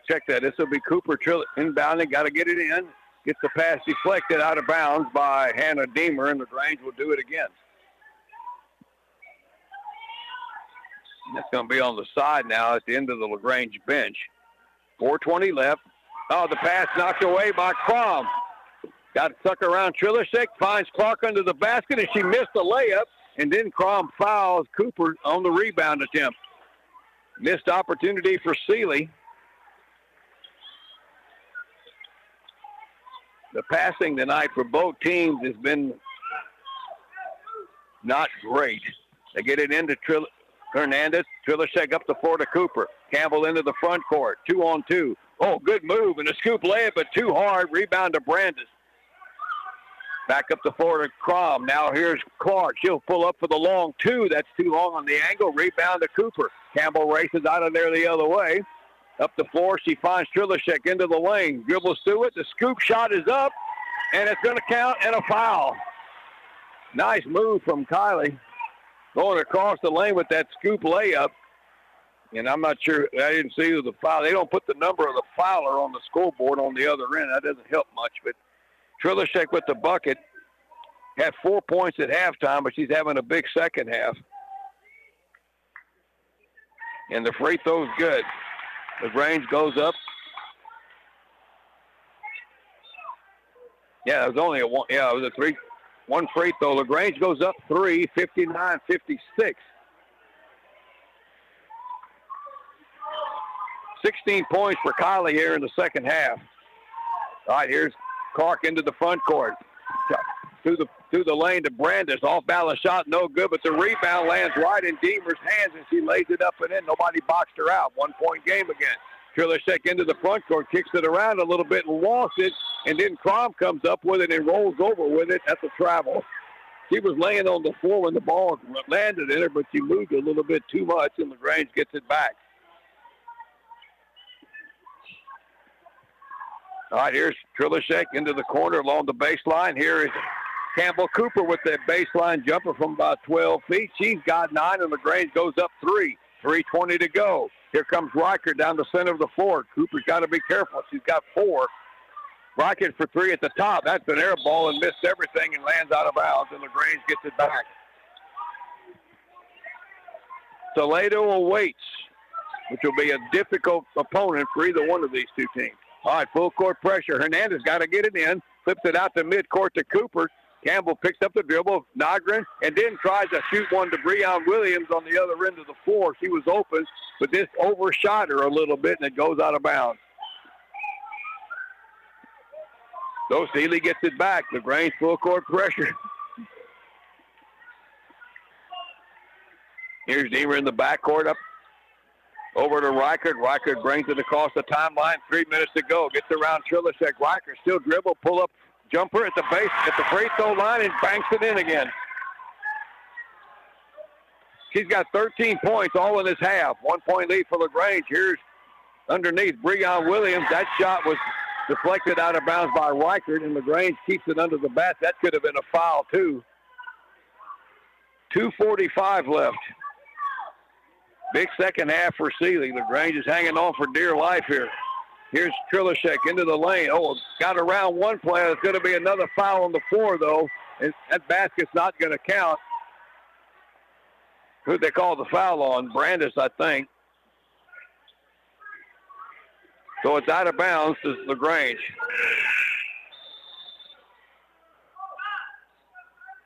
check that. This will be Cooper inbounding, got to get it in. Gets the pass deflected out of bounds by Hannah Deemer, and LaGrange will do it again. That's going to be on the side now at the end of the LaGrange bench. 4:20 left. Oh, the pass knocked away by Crom. Got to suck around Trilishek, finds Clark under the basket, and she missed the layup, and then Crom fouls Cooper on the rebound attempt. Missed opportunity for Seeley. The passing tonight for both teams has been not great. They get it into Hernandez. Trilishek up the floor to Cooper. Campbell into the front court. 2-on-2. Oh, good move and a scoop layup, but too hard. Rebound to Brandis. Back up the floor to Crom. Now here's Clark. She'll pull up for the long two. That's too long on the angle. Rebound to Cooper. Campbell races out of there the other way. Up the floor, she finds Trilishek into the lane. Dribbles through it. The scoop shot is up, and it's going to count and a foul. Nice move from Kylie. Going across the lane with that scoop layup. And I'm not sure, I didn't see the foul. They don't put the number of the fouler on the scoreboard on the other end. That doesn't help much, but Trilishek with the bucket. Had 4 points at halftime, but she's having a big second half. And the free throw's good. LaGrange goes up. Yeah, it was only it was a one free throw. LaGrange goes up 3, 59-56. 16 points for Kylie here in the second half. All right, here's Clark into the front court. Through the lane to Brandis. Off-balance shot, no good, but the rebound lands right in Deemer's hands, and she lays it up and in. Nobody boxed her out. 1-point game again. Trilishek into the front court, kicks it around a little bit and lost it, and then Crom comes up with it and rolls over with it at the travel. She was laying on the floor when the ball landed in her, but she moved a little bit too much, and LaGrange gets it back. All right, here's Trilishek into the corner along the baseline. Here is Campbell Cooper with that baseline jumper from about 12 feet. She's got 9, and LaGrange goes up 3. 3:20 to go. Here comes Riker down the center of the floor. Cooper's got to be careful. She's got 4. Riker for 3 at the top. That's an air ball and missed everything and lands out of bounds, and LaGrange gets it back. Toledo awaits, which will be a difficult opponent for either one of these two teams. All right, full court pressure. Hernandez got to get it in. Flips it out to midcourt to Cooper. Campbell picks up the dribble, Nagrin, and then tries to shoot one to Breon Williams on the other end of the floor. She was open, but this overshot her a little bit, and it goes out of bounds. So Seeley gets it back. LaGrange full court pressure. Here's Deemer in the backcourt up over to Reichert. Reichert brings it across the timeline. 3 minutes to go. Gets around Trilishek. Reichert still dribble, pull up jumper at the base, at the free throw line, and banks it in again. She's got 13 points all in this half. 1 point lead for LaGrange. Here's underneath Breon Williams. That shot was deflected out of bounds by Reichert, and LaGrange keeps it under the bat. That could have been a foul, too. 2:45 left. Big second half for Sealy. LaGrange is hanging on for dear life here. Here's Trilishek into the lane. Oh, got around one player. There's going to be another foul on the floor, though. And that basket's not going to count. Who'd they call the foul on? Brandis, I think. So it's out of bounds to LaGrange.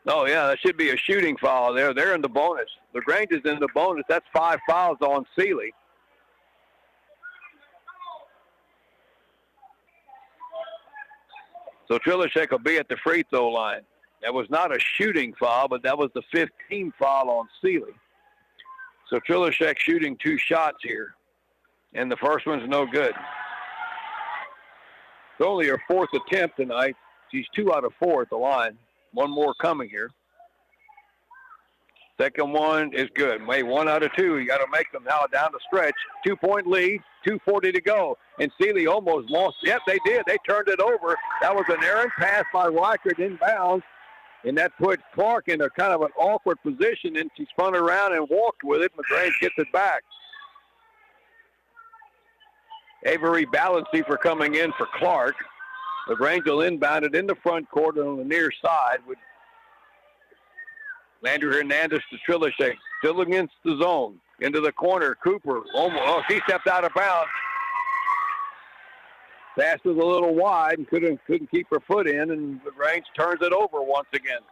Oh, yeah, that should be a shooting foul there. They're in the bonus. LaGrange is in the bonus. That's 5 fouls on Sealy. So Trilishek will be at the free throw line. That was not a shooting foul, but that was the 15th foul on Sealy. So Trilishek shooting 2 shots here. And the first one's no good. It's only her 4th attempt tonight. She's 2 out of 4 at the line. One more coming here. Second one is good. Wait, 1 out of 2. You got to make them now down the stretch. 2-point lead, 2:40 to go. And Sealy almost lost. Yep, they did. They turned it over. That was an errant pass by Reichert inbounds. And that put Clark in a kind of an awkward position. And she spun around and walked with it. LaGrange gets it back. Avery Balancey for coming in for Clark. LaGrange will inbound it in the front court on the near side with Landry Hernandez to Trilishek. Still against the zone. Into the corner. Cooper. Oh, he stepped out of bounds. Pass was a little wide and couldn't keep her foot in, and LaGrange turns it over once again.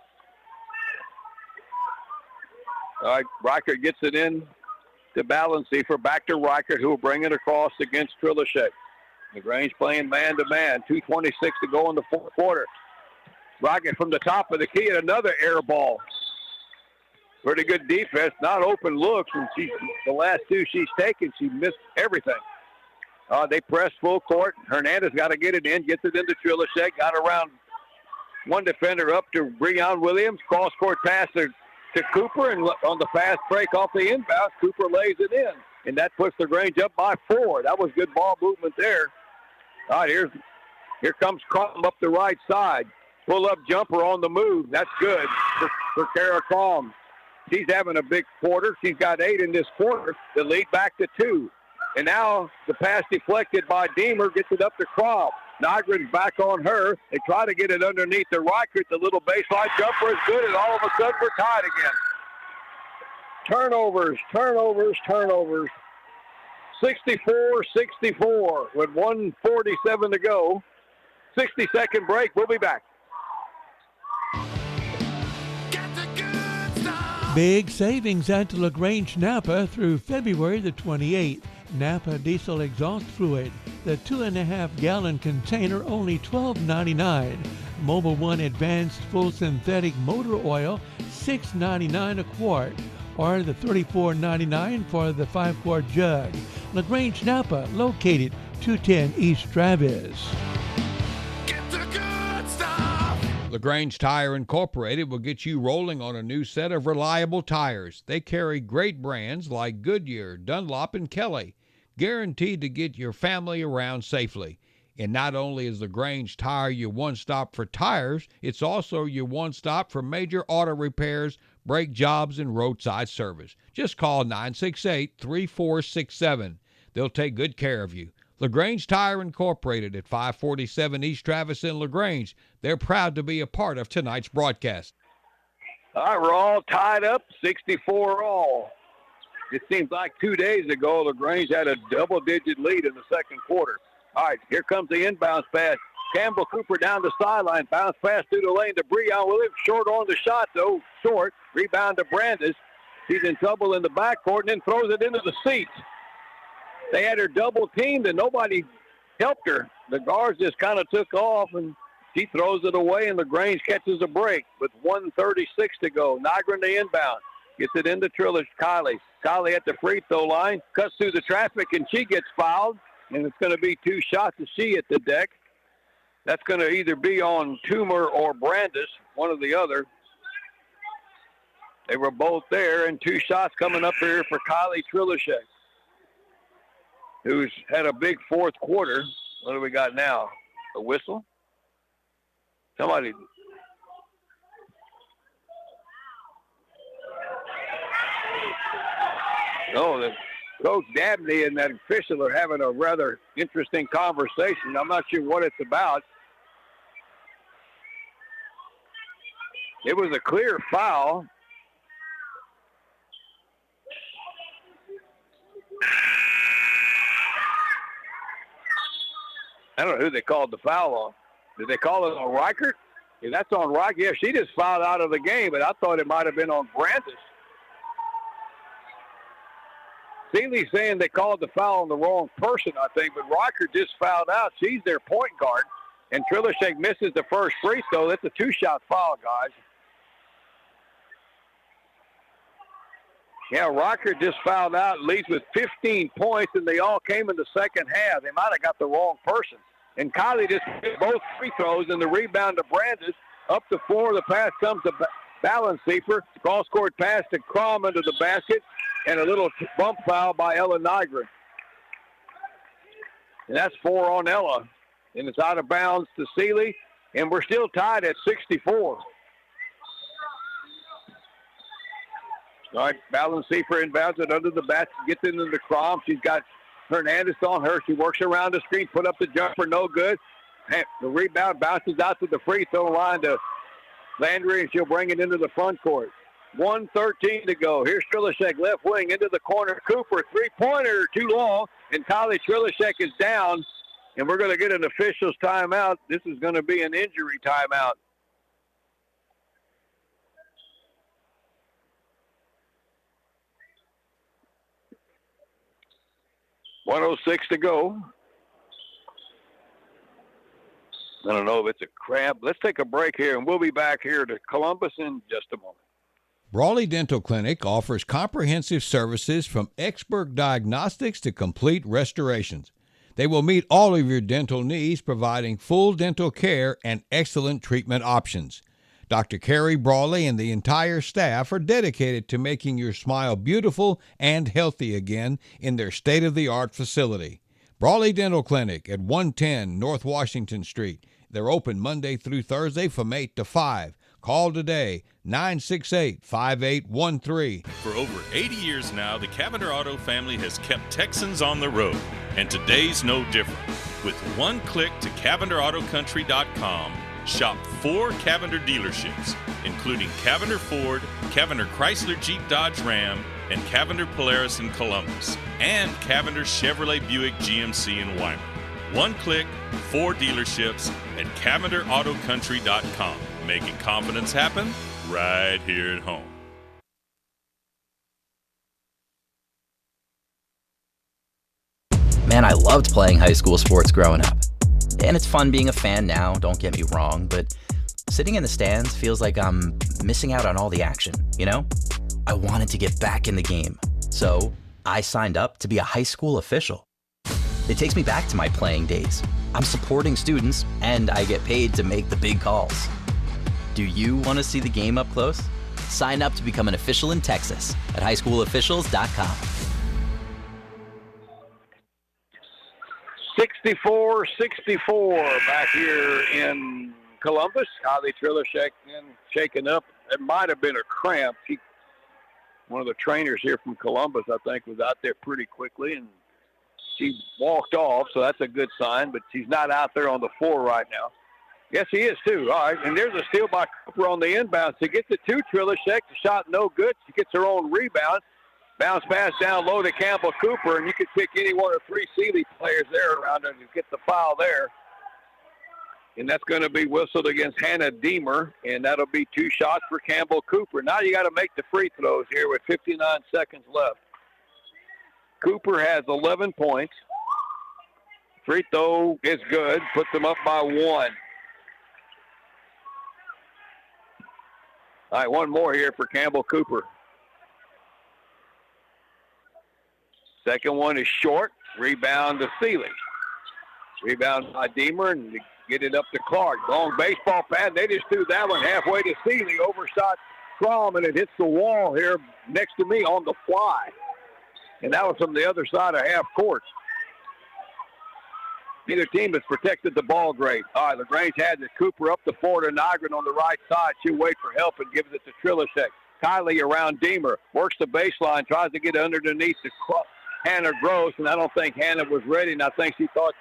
All right, Reichert gets it in to Balancey for back to Reichert, who will bring it across against Trilishek. LaGrange playing man-to-man. 2:26 to go in the fourth quarter. Reichert from the top of the key and another air ball. Pretty good defense, not open looks, and the last 2 she's taken, she missed everything. They press full court. Hernandez got to get it in, gets it into Trilishek, got around one defender up to Breon Williams. Cross-court pass to Cooper, and on the fast break off the inbound, Cooper lays it in, and that puts LaGrange up by 4. That was good ball movement there. All right, here comes Crom up the right side. Pull-up jumper on the move. That's good for Kara Crom. She's having a big quarter. She's got 8 in this quarter. The lead back to 2. And now the pass deflected by Deemer gets it up to Crom. Nygren's back on her. They try to get it underneath the Reichert. The little baseline jumper is good, and all of a sudden we're tied again. Turnovers. 64-64 with 1:47 to go. 60-second break. We'll be back. Big savings at LaGrange Napa through February the 28th. Napa diesel exhaust fluid. The 2.5-gallon container only $12.99. Mobil 1 Advanced Full Synthetic Motor Oil $6.99 a quart. Or the $34.99 for the 5-quart jug. LaGrange Napa, located 210 East Travis. LaGrange Tire Incorporated will get you rolling on a new set of reliable tires. They carry great brands like Goodyear, Dunlop, and Kelly, guaranteed to get your family around safely. And not only is LaGrange Tire your one-stop for tires, it's also your one-stop for major auto repairs, brake jobs, and roadside service. Just call 968-3467. They'll take good care of you. LaGrange Tire Incorporated at 547 East Travis in LaGrange. They're proud to be a part of tonight's broadcast. All right, we're all tied up, 64 all. It seems like 2 days ago, LaGrange had a double-digit lead in the second quarter. All right, here comes the inbounds pass. Campbell Cooper down the sideline. Bounce pass through the lane to Breon Williams. Short on the shot, though. Short. Rebound to Brandis. She's in trouble in the backcourt and then throws it into the seats. They had her double teamed and nobody helped her. The guards just kind of took off and she throws it away and LaGrange catches a break with 1:36 to go. Nygren the inbound. Gets it into Trillish. Kylie at the free throw line. Cuts through the traffic and she gets fouled. And it's going to be 2 shots as she hit the deck. That's going to either be on Toomer or Brandis, one or the other. They were both there, and 2 shots coming up here for Kylie Trilishek. who's had a big fourth quarter. What do we got now? A whistle? Somebody. No, the Coach Dabney and that official are having a rather interesting conversation. I'm not sure what it's about. It was a clear foul. I don't know who they called the foul on. Did they call it on Reichert? Yeah, that's on Reichert. Yeah, she just fouled out of the game, but I thought it might have been on Brandes. Seeley's saying they called the foul on the wrong person, I think, but Reichert just fouled out. She's their point guard, and Trilishek misses the first free throw. That's a two-shot foul, guys. Yeah, Reichert just fouled out, leads with 15 points, and they all came in the second half. They might have got the wrong person. And Kylie just hit both free throws, and the rebound to Brandes. Up the floor, the pass comes to Balanceifer. Cross-court pass to Crom into the basket, and a little bump foul by Ella Nygren. And that's 4 on Ella. And it's out of bounds to Seeley, and we're still tied at 64. All right, Balanceifer inbounds it under the basket, gets into the Crom. She's got Hernandez on her. She works around the screen, put up the jumper, no good. The rebound bounces out to the free throw line to Landry, and she'll bring it into the front court. 1:13 to go. Here's Trilishek left wing into the corner. Cooper, three-pointer, too long, and Kylie Trilishek is down, and we're going to get an official's timeout. This is going to be an injury timeout. .106 to go. I don't know if it's a cramp. Let's take a break here, and we'll be back here to Columbus in just a moment. Brawley Dental Clinic offers comprehensive services from expert diagnostics to complete restorations. They will meet all of your dental needs, providing full dental care and excellent treatment options. Dr. Carrie Brawley and the entire staff are dedicated to making your smile beautiful and healthy again in their state-of-the-art facility. Brawley Dental Clinic at 110 North Washington Street. They're open Monday through Thursday from 8 to 5. Call today, 968-5813. For over 80 years now, the Cavender Auto family has kept Texans on the road, and today's no different. With one click to CavenderAutoCountry.com, shop 4 Cavender dealerships, including Cavender Ford, Cavender Chrysler Jeep Dodge Ram, and Cavender Polaris in Columbus, and Cavender Chevrolet Buick GMC in Weimar. One click, 4 dealerships at CavenderAutoCountry.com, making confidence happen right here at home. Man, I loved playing high school sports growing up. And it's fun being a fan now, don't get me wrong, but sitting in the stands feels like I'm missing out on all the action, you know? I wanted to get back in the game, so I signed up to be a high school official. It takes me back to my playing days. I'm supporting students, and I get paid to make the big calls. Do you want to see the game up close? Sign up to become an official in Texas at highschoolofficials.com. 64-64 back here in Columbus. Kylie Trilishek shaken up. It might have been a cramp. One of the trainers here from Columbus, I think, was out there pretty quickly, and she walked off, so that's a good sign, but she's not out there on the floor right now. Yes, he is, too. All right, and there's a steal by Cooper on the inbound. She gets it to Trilishek. The shot no good. She gets her own rebound. Bounce pass down low to Campbell Cooper, and you could pick any one of 3 Seeley players there around her to get the foul there. And that's going to be whistled against Hannah Deemer, and that'll be 2 shots for Campbell Cooper. Now you got to make the free throws here with 59 seconds left. Cooper has 11 points. Free throw is good, puts them up by 1. All right, one more here for Campbell Cooper. Second one is short. Rebound to Seeley. Rebound by Deemer, and get it up to Clark. Long baseball pass. They just threw that one halfway to Seeley. Overshot Crom, and it hits the wall here next to me on the fly. And that was from the other side of half court. Neither team has protected the ball great. All right, LaGrange has it. Cooper up the floor to Nygren on the right side. She'll wait for help and gives it to Trilishek. Kylie around Deemer. Works the baseline. Tries to get underneath to Hannah Gross, and I don't think Hannah was ready, and I think she thought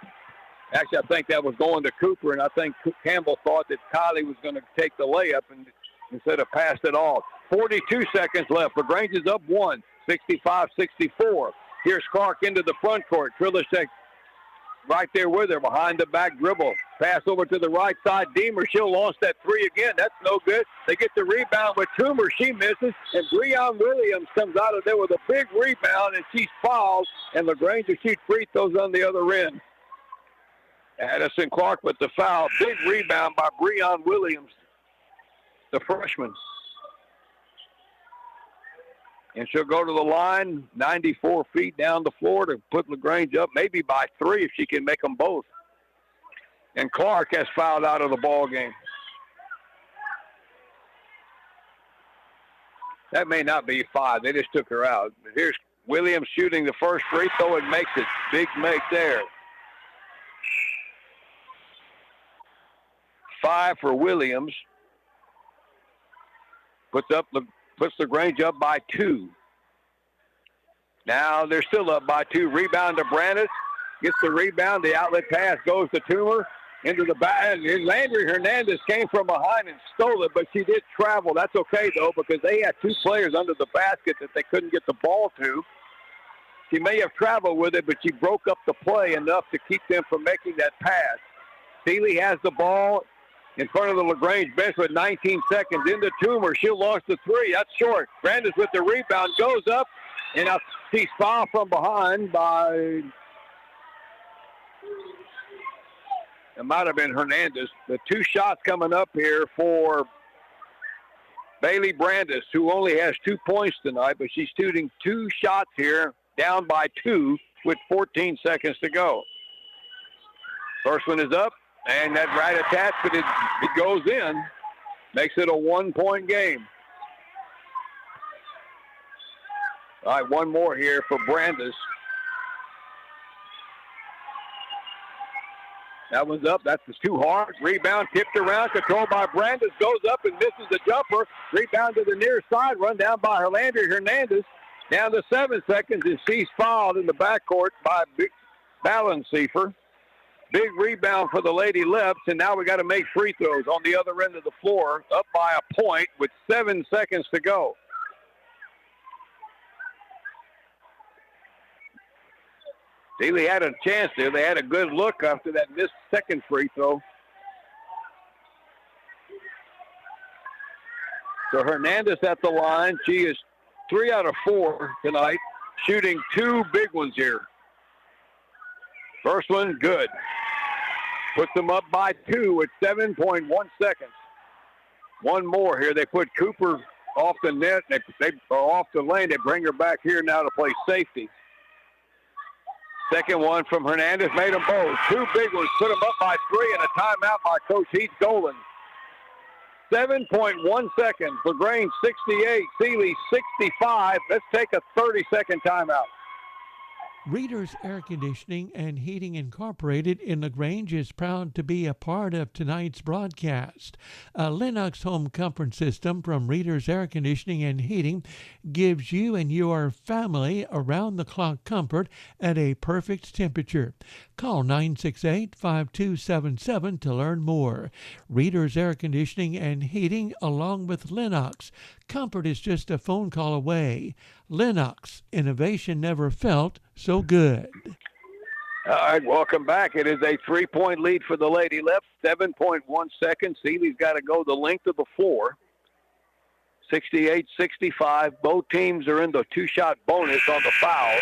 – actually, I think that was going to Cooper, and I think Campbell thought that Kylie was going to take the layup and instead of pass it off. 42 seconds left. LaGrange is up 1, 65-64. Here's Clark into the front court. Trilishek right there with her, behind the back dribble. Pass over to the right side. Deemer, she'll launch that three again. That's no good. They get the rebound with Toomer. She misses, and Breon Williams comes out of there with a big rebound, and she's fouled, and LaGrange will shoot free throws on the other end. Addison Clark with the foul. Big rebound by Breon Williams, the freshman. And she'll go to the line, 94 feet down the floor to put LaGrange up, maybe by 3 if she can make them both. And Clark has fouled out of the ball game. That may not be 5. They just took her out. But here's Williams shooting the first free throw and makes it. Big make there. 5 for Williams. Puts LaGrange up by 2. Now they're still up by 2. Rebound to Brandis. Gets the rebound. The outlet pass goes to Toomer. Into the back. Landry Hernandez came from behind and stole it, but she did travel. That's okay, though, because they had 2 players under the basket that they couldn't get the ball to. She may have traveled with it, but she broke up the play enough to keep them from making that pass. Seeley has the ball in front of the LaGrange bench with 19 seconds. Into Toomer. She'll launch the 3. That's short. Brandis with the rebound. Goes up. And she's fouled from behind by... It might have been Hernandez. The 2 shots coming up here for Bailey Brandis, who only has 2 points tonight, but she's shooting 2 shots here, down by 2 with 14 seconds to go. First one is up. And that right attachment, it goes in. Makes it a 1-point game. All right, one more here for Brandis. That one's up. That's too hard. Rebound tipped around. Controlled by Brandis. Goes up and misses the jumper. Rebound to the near side. Run down by Landry Hernandez. Down to 7 seconds. And she's fouled in the backcourt by Ballensiefer. Big rebound for the Lady Leps, and now we got to make free throws on the other end of the floor, up by a point with 7 seconds to go. Seeley had a chance there. They had a good look after that missed second free throw. So Hernandez at the line. She is 3 out of 4 tonight, shooting 2 big ones here. First one, good. Puts them up by 2 with 7.1 seconds. One more here. They put Cooper off the net. They are off the lane. They bring her back here now to play safety. Second one from Hernandez. Made them both. 2 big ones. Put them up by 3 and a timeout by Coach Heath Dolan. 7.1 seconds. LaGrange 68. Seeley 65. Let's take a 30-second timeout. Reader's Air Conditioning and Heating Incorporated in LaGrange is proud to be a part of tonight's broadcast. A Lennox home comfort system from Reader's Air Conditioning and Heating gives you and your family around-the-clock comfort at a perfect temperature. Call 968-5277 to learn more. Reader's Air Conditioning and Heating along with Lennox. Comfort is just a phone call away. Lennox, innovation never felt so good. All right, welcome back. It is a 3-point lead for the Lady Leps, 7.1 seconds. Seeley's got to go the length of the floor. 68-65. Both teams are in the 2-shot bonus on the foul.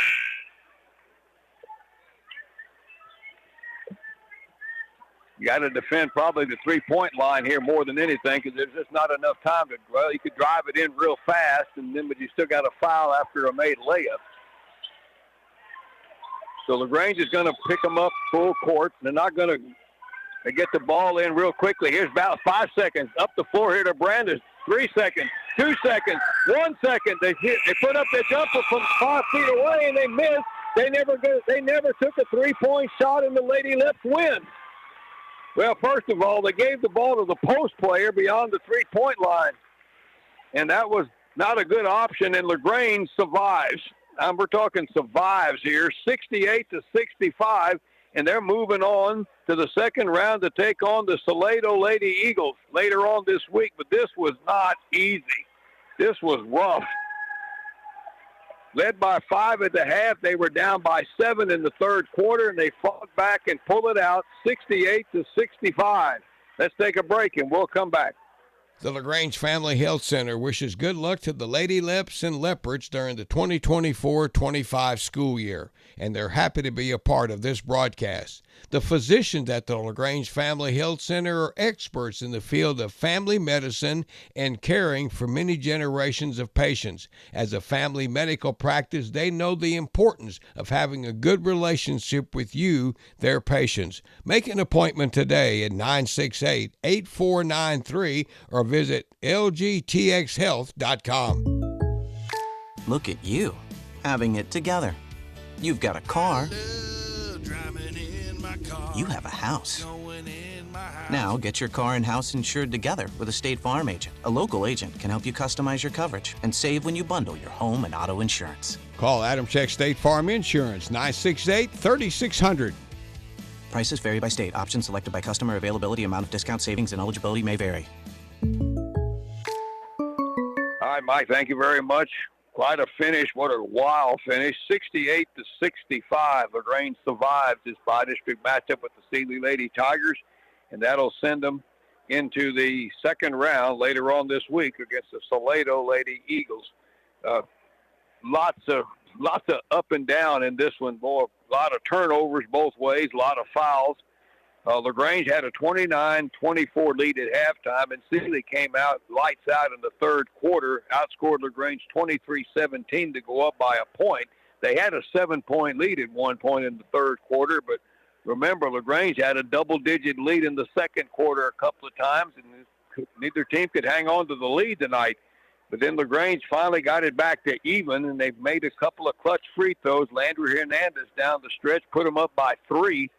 You got to defend probably the 3-point line here more than anything because there's just not enough time to, well, you could drive it in real fast, but you still got a foul after a made layup. So LaGrange is going to pick them up full court. They're not going to get the ball in real quickly. Here's about 5 seconds. Up the floor here to Brandis. 3 seconds, 2 seconds, 1 second. They put up their jumper from 5 feet away, and they missed. They never took a three-point shot, and the Lady Leps win. Well, first of all, they gave the ball to the post player beyond the three-point line, and that was not a good option, and LaGrange survives. We're talking survives here, 68-65, and they're moving on to the second round to take on the Salado Lady Eagles later on this week, but this was not easy. This was rough. Led by 5 at the half, they were down by 7 in the third quarter, and they fought back and pulled it out 68-65. Let's take a break, and we'll come back. The LaGrange Family Health Center wishes good luck to the Lady Leps and Leopards during the 2024-25 school year, and they're happy to be a part of this broadcast. The physicians at the LaGrange Family Health Center are experts in the field of family medicine and caring for many generations of patients. As a family medical practice, they know the importance of having a good relationship with you, their patients. Make an appointment today at 968-8493 or visit lgtxhealth.com. Look at you, having it together. You've got a car. You have a house. Now get your car and house insured together with a State Farm agent. A local agent can help you customize your coverage and save when you bundle your home and auto insurance. Call Adam Check State Farm Insurance, 968-3600. Prices vary by state. Options selected by customer. Availability, amount of discount, savings, and eligibility may vary. All right, Mike, thank you very much. Quite a finish. What a wild finish. 68-65. LaGrange survives this bi-district matchup with the Sealy Lady Tigers, and that'll send them into the second round later on this week against the Salado Lady Eagles. Lots of up and down in this one. Boy, a lot of turnovers both ways, a lot of fouls. LaGrange had a 29-24 lead at halftime, and Sealy came out lights out in the third quarter, outscored LaGrange 23-17 to go up by a point. They had a 7-point lead at one point in the third quarter, but remember, LaGrange had a double-digit lead in the second quarter a couple of times, and neither team could hang on to the lead tonight. But then LaGrange finally got it back to even, and they've made a couple of clutch free throws. Landry Hernandez down the stretch put them up by 3.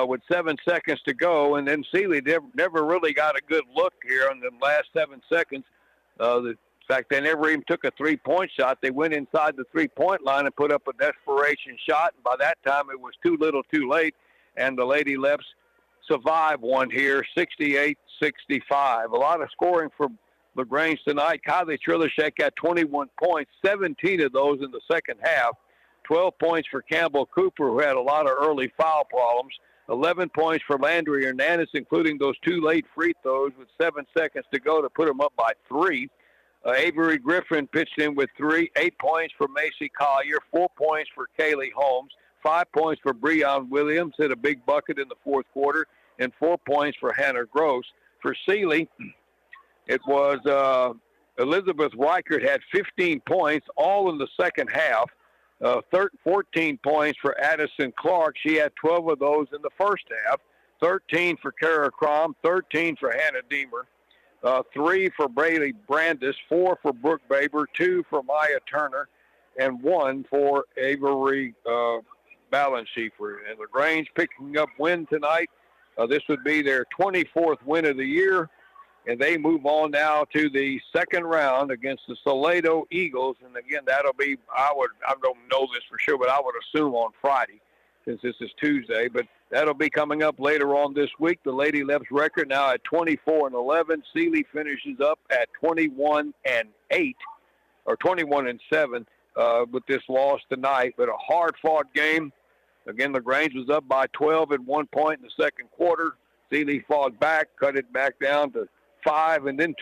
With 7 seconds to go, and then Sealy never really got a good look here in the last 7 seconds. In fact, they never even took a three-point shot. They went inside the three-point line and put up a desperation shot, and by that time it was too little too late, and the Lady Leps survived one here, 68-65. A lot of scoring for LaGrange tonight. Kylie Trilishek had 21 points, 17 of those in the second half. 12 points for Campbell Cooper, who had a lot of early foul problems. 11 points for Landry Hernandez, including those 2 late free throws with 7 seconds to go to put them up by 3. Avery Griffin pitched in with 3. 8 points for Macy Collier. 4 points for Kaylee Holmes. 5 points for Breon Williams, hit a big bucket in the fourth quarter, and 4 points for Hannah Gross. For Sealy, it was Elizabeth Reichert had 15 points, all in the second half. 14 points for Addison Clark. She had 12 of those in the first half. 13 for Kara Crom, 13 for Hannah Deemer, 3 for Braylee Brandis, 4 for Brooke Baber, 2 for Maya Turner, and 1 for Avery Ballenschiefer. And LaGrange picking up win tonight. This would be their 24th win of the year. And they move on now to the second round against the Salado Eagles. And again, that'll be, I don't know this for sure, but I would assume on Friday, since this is Tuesday. But that'll be coming up later on this week. The Lady Leps record now at 24-11. Sealy finishes up at 21-8 or 21-7 with this loss tonight. But a hard-fought game. Again, LaGrange was up by 12 at one point in the second quarter. Sealy fought back, cut it back down to 5, and then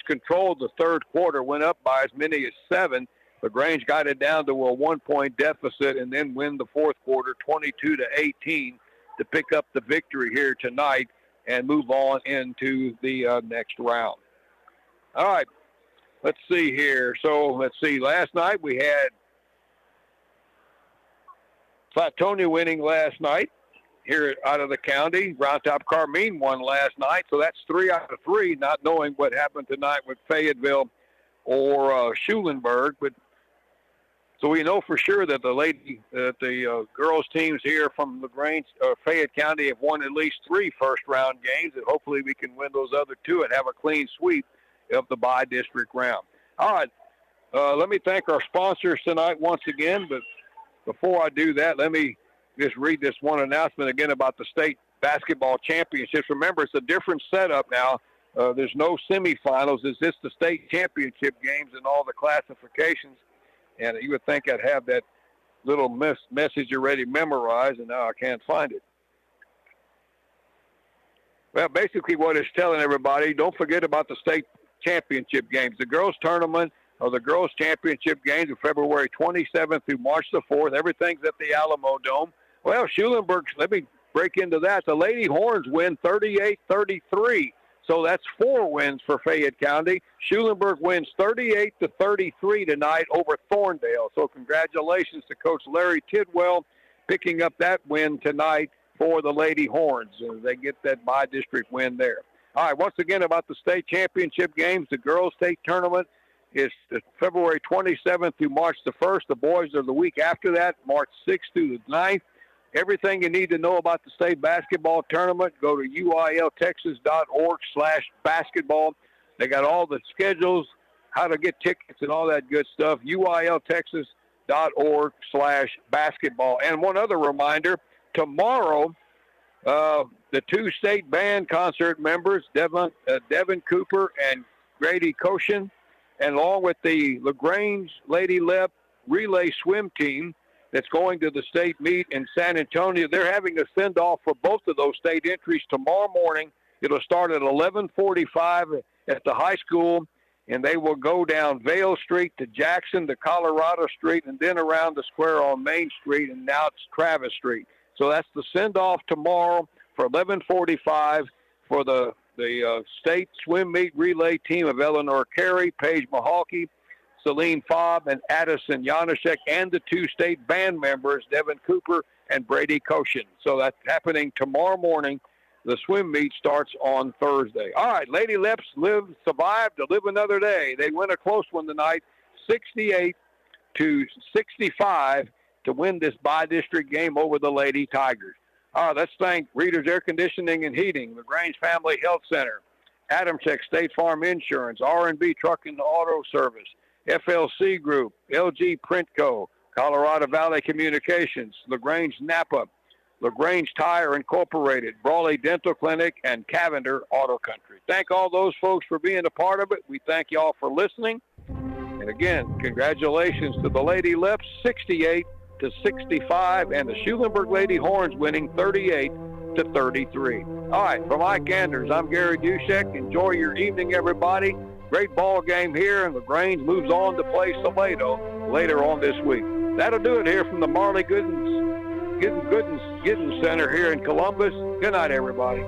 controlled the third quarter, went up by as many as 7. LaGrange got it down to a 1-point deficit and then win the fourth quarter 22-18 to pick up the victory here tonight and move on into the next round. All right, let's see here. So let's see. Last night we had Flatonia winning last night here out of the county. Round Top Carmine won last night, so that's 3 out of 3, not knowing what happened tonight with Fayetteville or Schulenburg. But So we know for sure that the girls teams here from LaGrange, Fayette County, have won at least 3 first-round games, and hopefully we can win those other 2 and have a clean sweep of the by-district round. All right, let me thank our sponsors tonight once again, but before I do that, let me just read this one announcement again about the state basketball championships. Remember, it's a different setup now. There's no semifinals. It's just the state championship games and all the classifications. And you would think I'd have that little message already memorized, and now I can't find it. Well, basically what it's telling everybody, don't forget about the state championship games. The girls' tournament or the girls' championship games are February 27th through March the 4th. Everything's at the Alamo Dome. Well, Schulenburg, let me break into that. The Lady Horns win 38-33. So that's 4 wins for Fayette County. Schulenburg wins 38-33 tonight over Thorndale. So congratulations to Coach Larry Tidwell picking up that win tonight for the Lady Horns. They get that by-district win there. All right, once again about the state championship games, the girls' state tournament is February 27th through March the 1st. The boys are the week after that, March 6th through the 9th. Everything you need to know about the state basketball tournament, go to uiltexas.org/basketball. They got all the schedules, how to get tickets, and all that good stuff. uiltexas.org/basketball. And one other reminder, tomorrow, the 2 state band concert members, Devin Cooper and Grady Koshin, and along with the LaGrange Lady Lep relay swim team, that's going to the state meet in San Antonio. They're having a send-off for both of those state entries tomorrow morning. It'll start at 11:45 at the high school, and they will go down Vale Street to Jackson to Colorado Street and then around the square on Main Street, and now it's Travis Street. So that's the send-off tomorrow for 11:45 for the state swim meet relay team of Eleanor Carey, Paige Mahalke, Celine Fobb, and Addison Janaszek, and the 2 state band members, Devin Cooper and Brady Koshin. So that's happening tomorrow morning. The swim meet starts on Thursday. All right, Lady Leps survived to live another day. They win a close one tonight, 68-65, to win this by-district game over the Lady Tigers. All right, let's thank Reader's Air Conditioning and Heating, LaGrange Family Health Center, Adamtech State Farm Insurance, R&B Truck and Auto Service, FLC Group, LG Print Co., Colorado Valley Communications, LaGrange Napa, LaGrange Tire Incorporated, Brawley Dental Clinic, and Cavender Auto Country. Thank all those folks for being a part of it. We thank you all for listening. And again, congratulations to the Lady Leps, 68-65, and the Schulenburg Lady Horns winning 38-33. All right, for Mike Anders, I'm Gary Dushek. Enjoy your evening, everybody. Great ball game here, and LaGrange moves on to play Salado later on this week. That'll do it here from the Marley Giddens Center here in Columbus. Good night, everybody.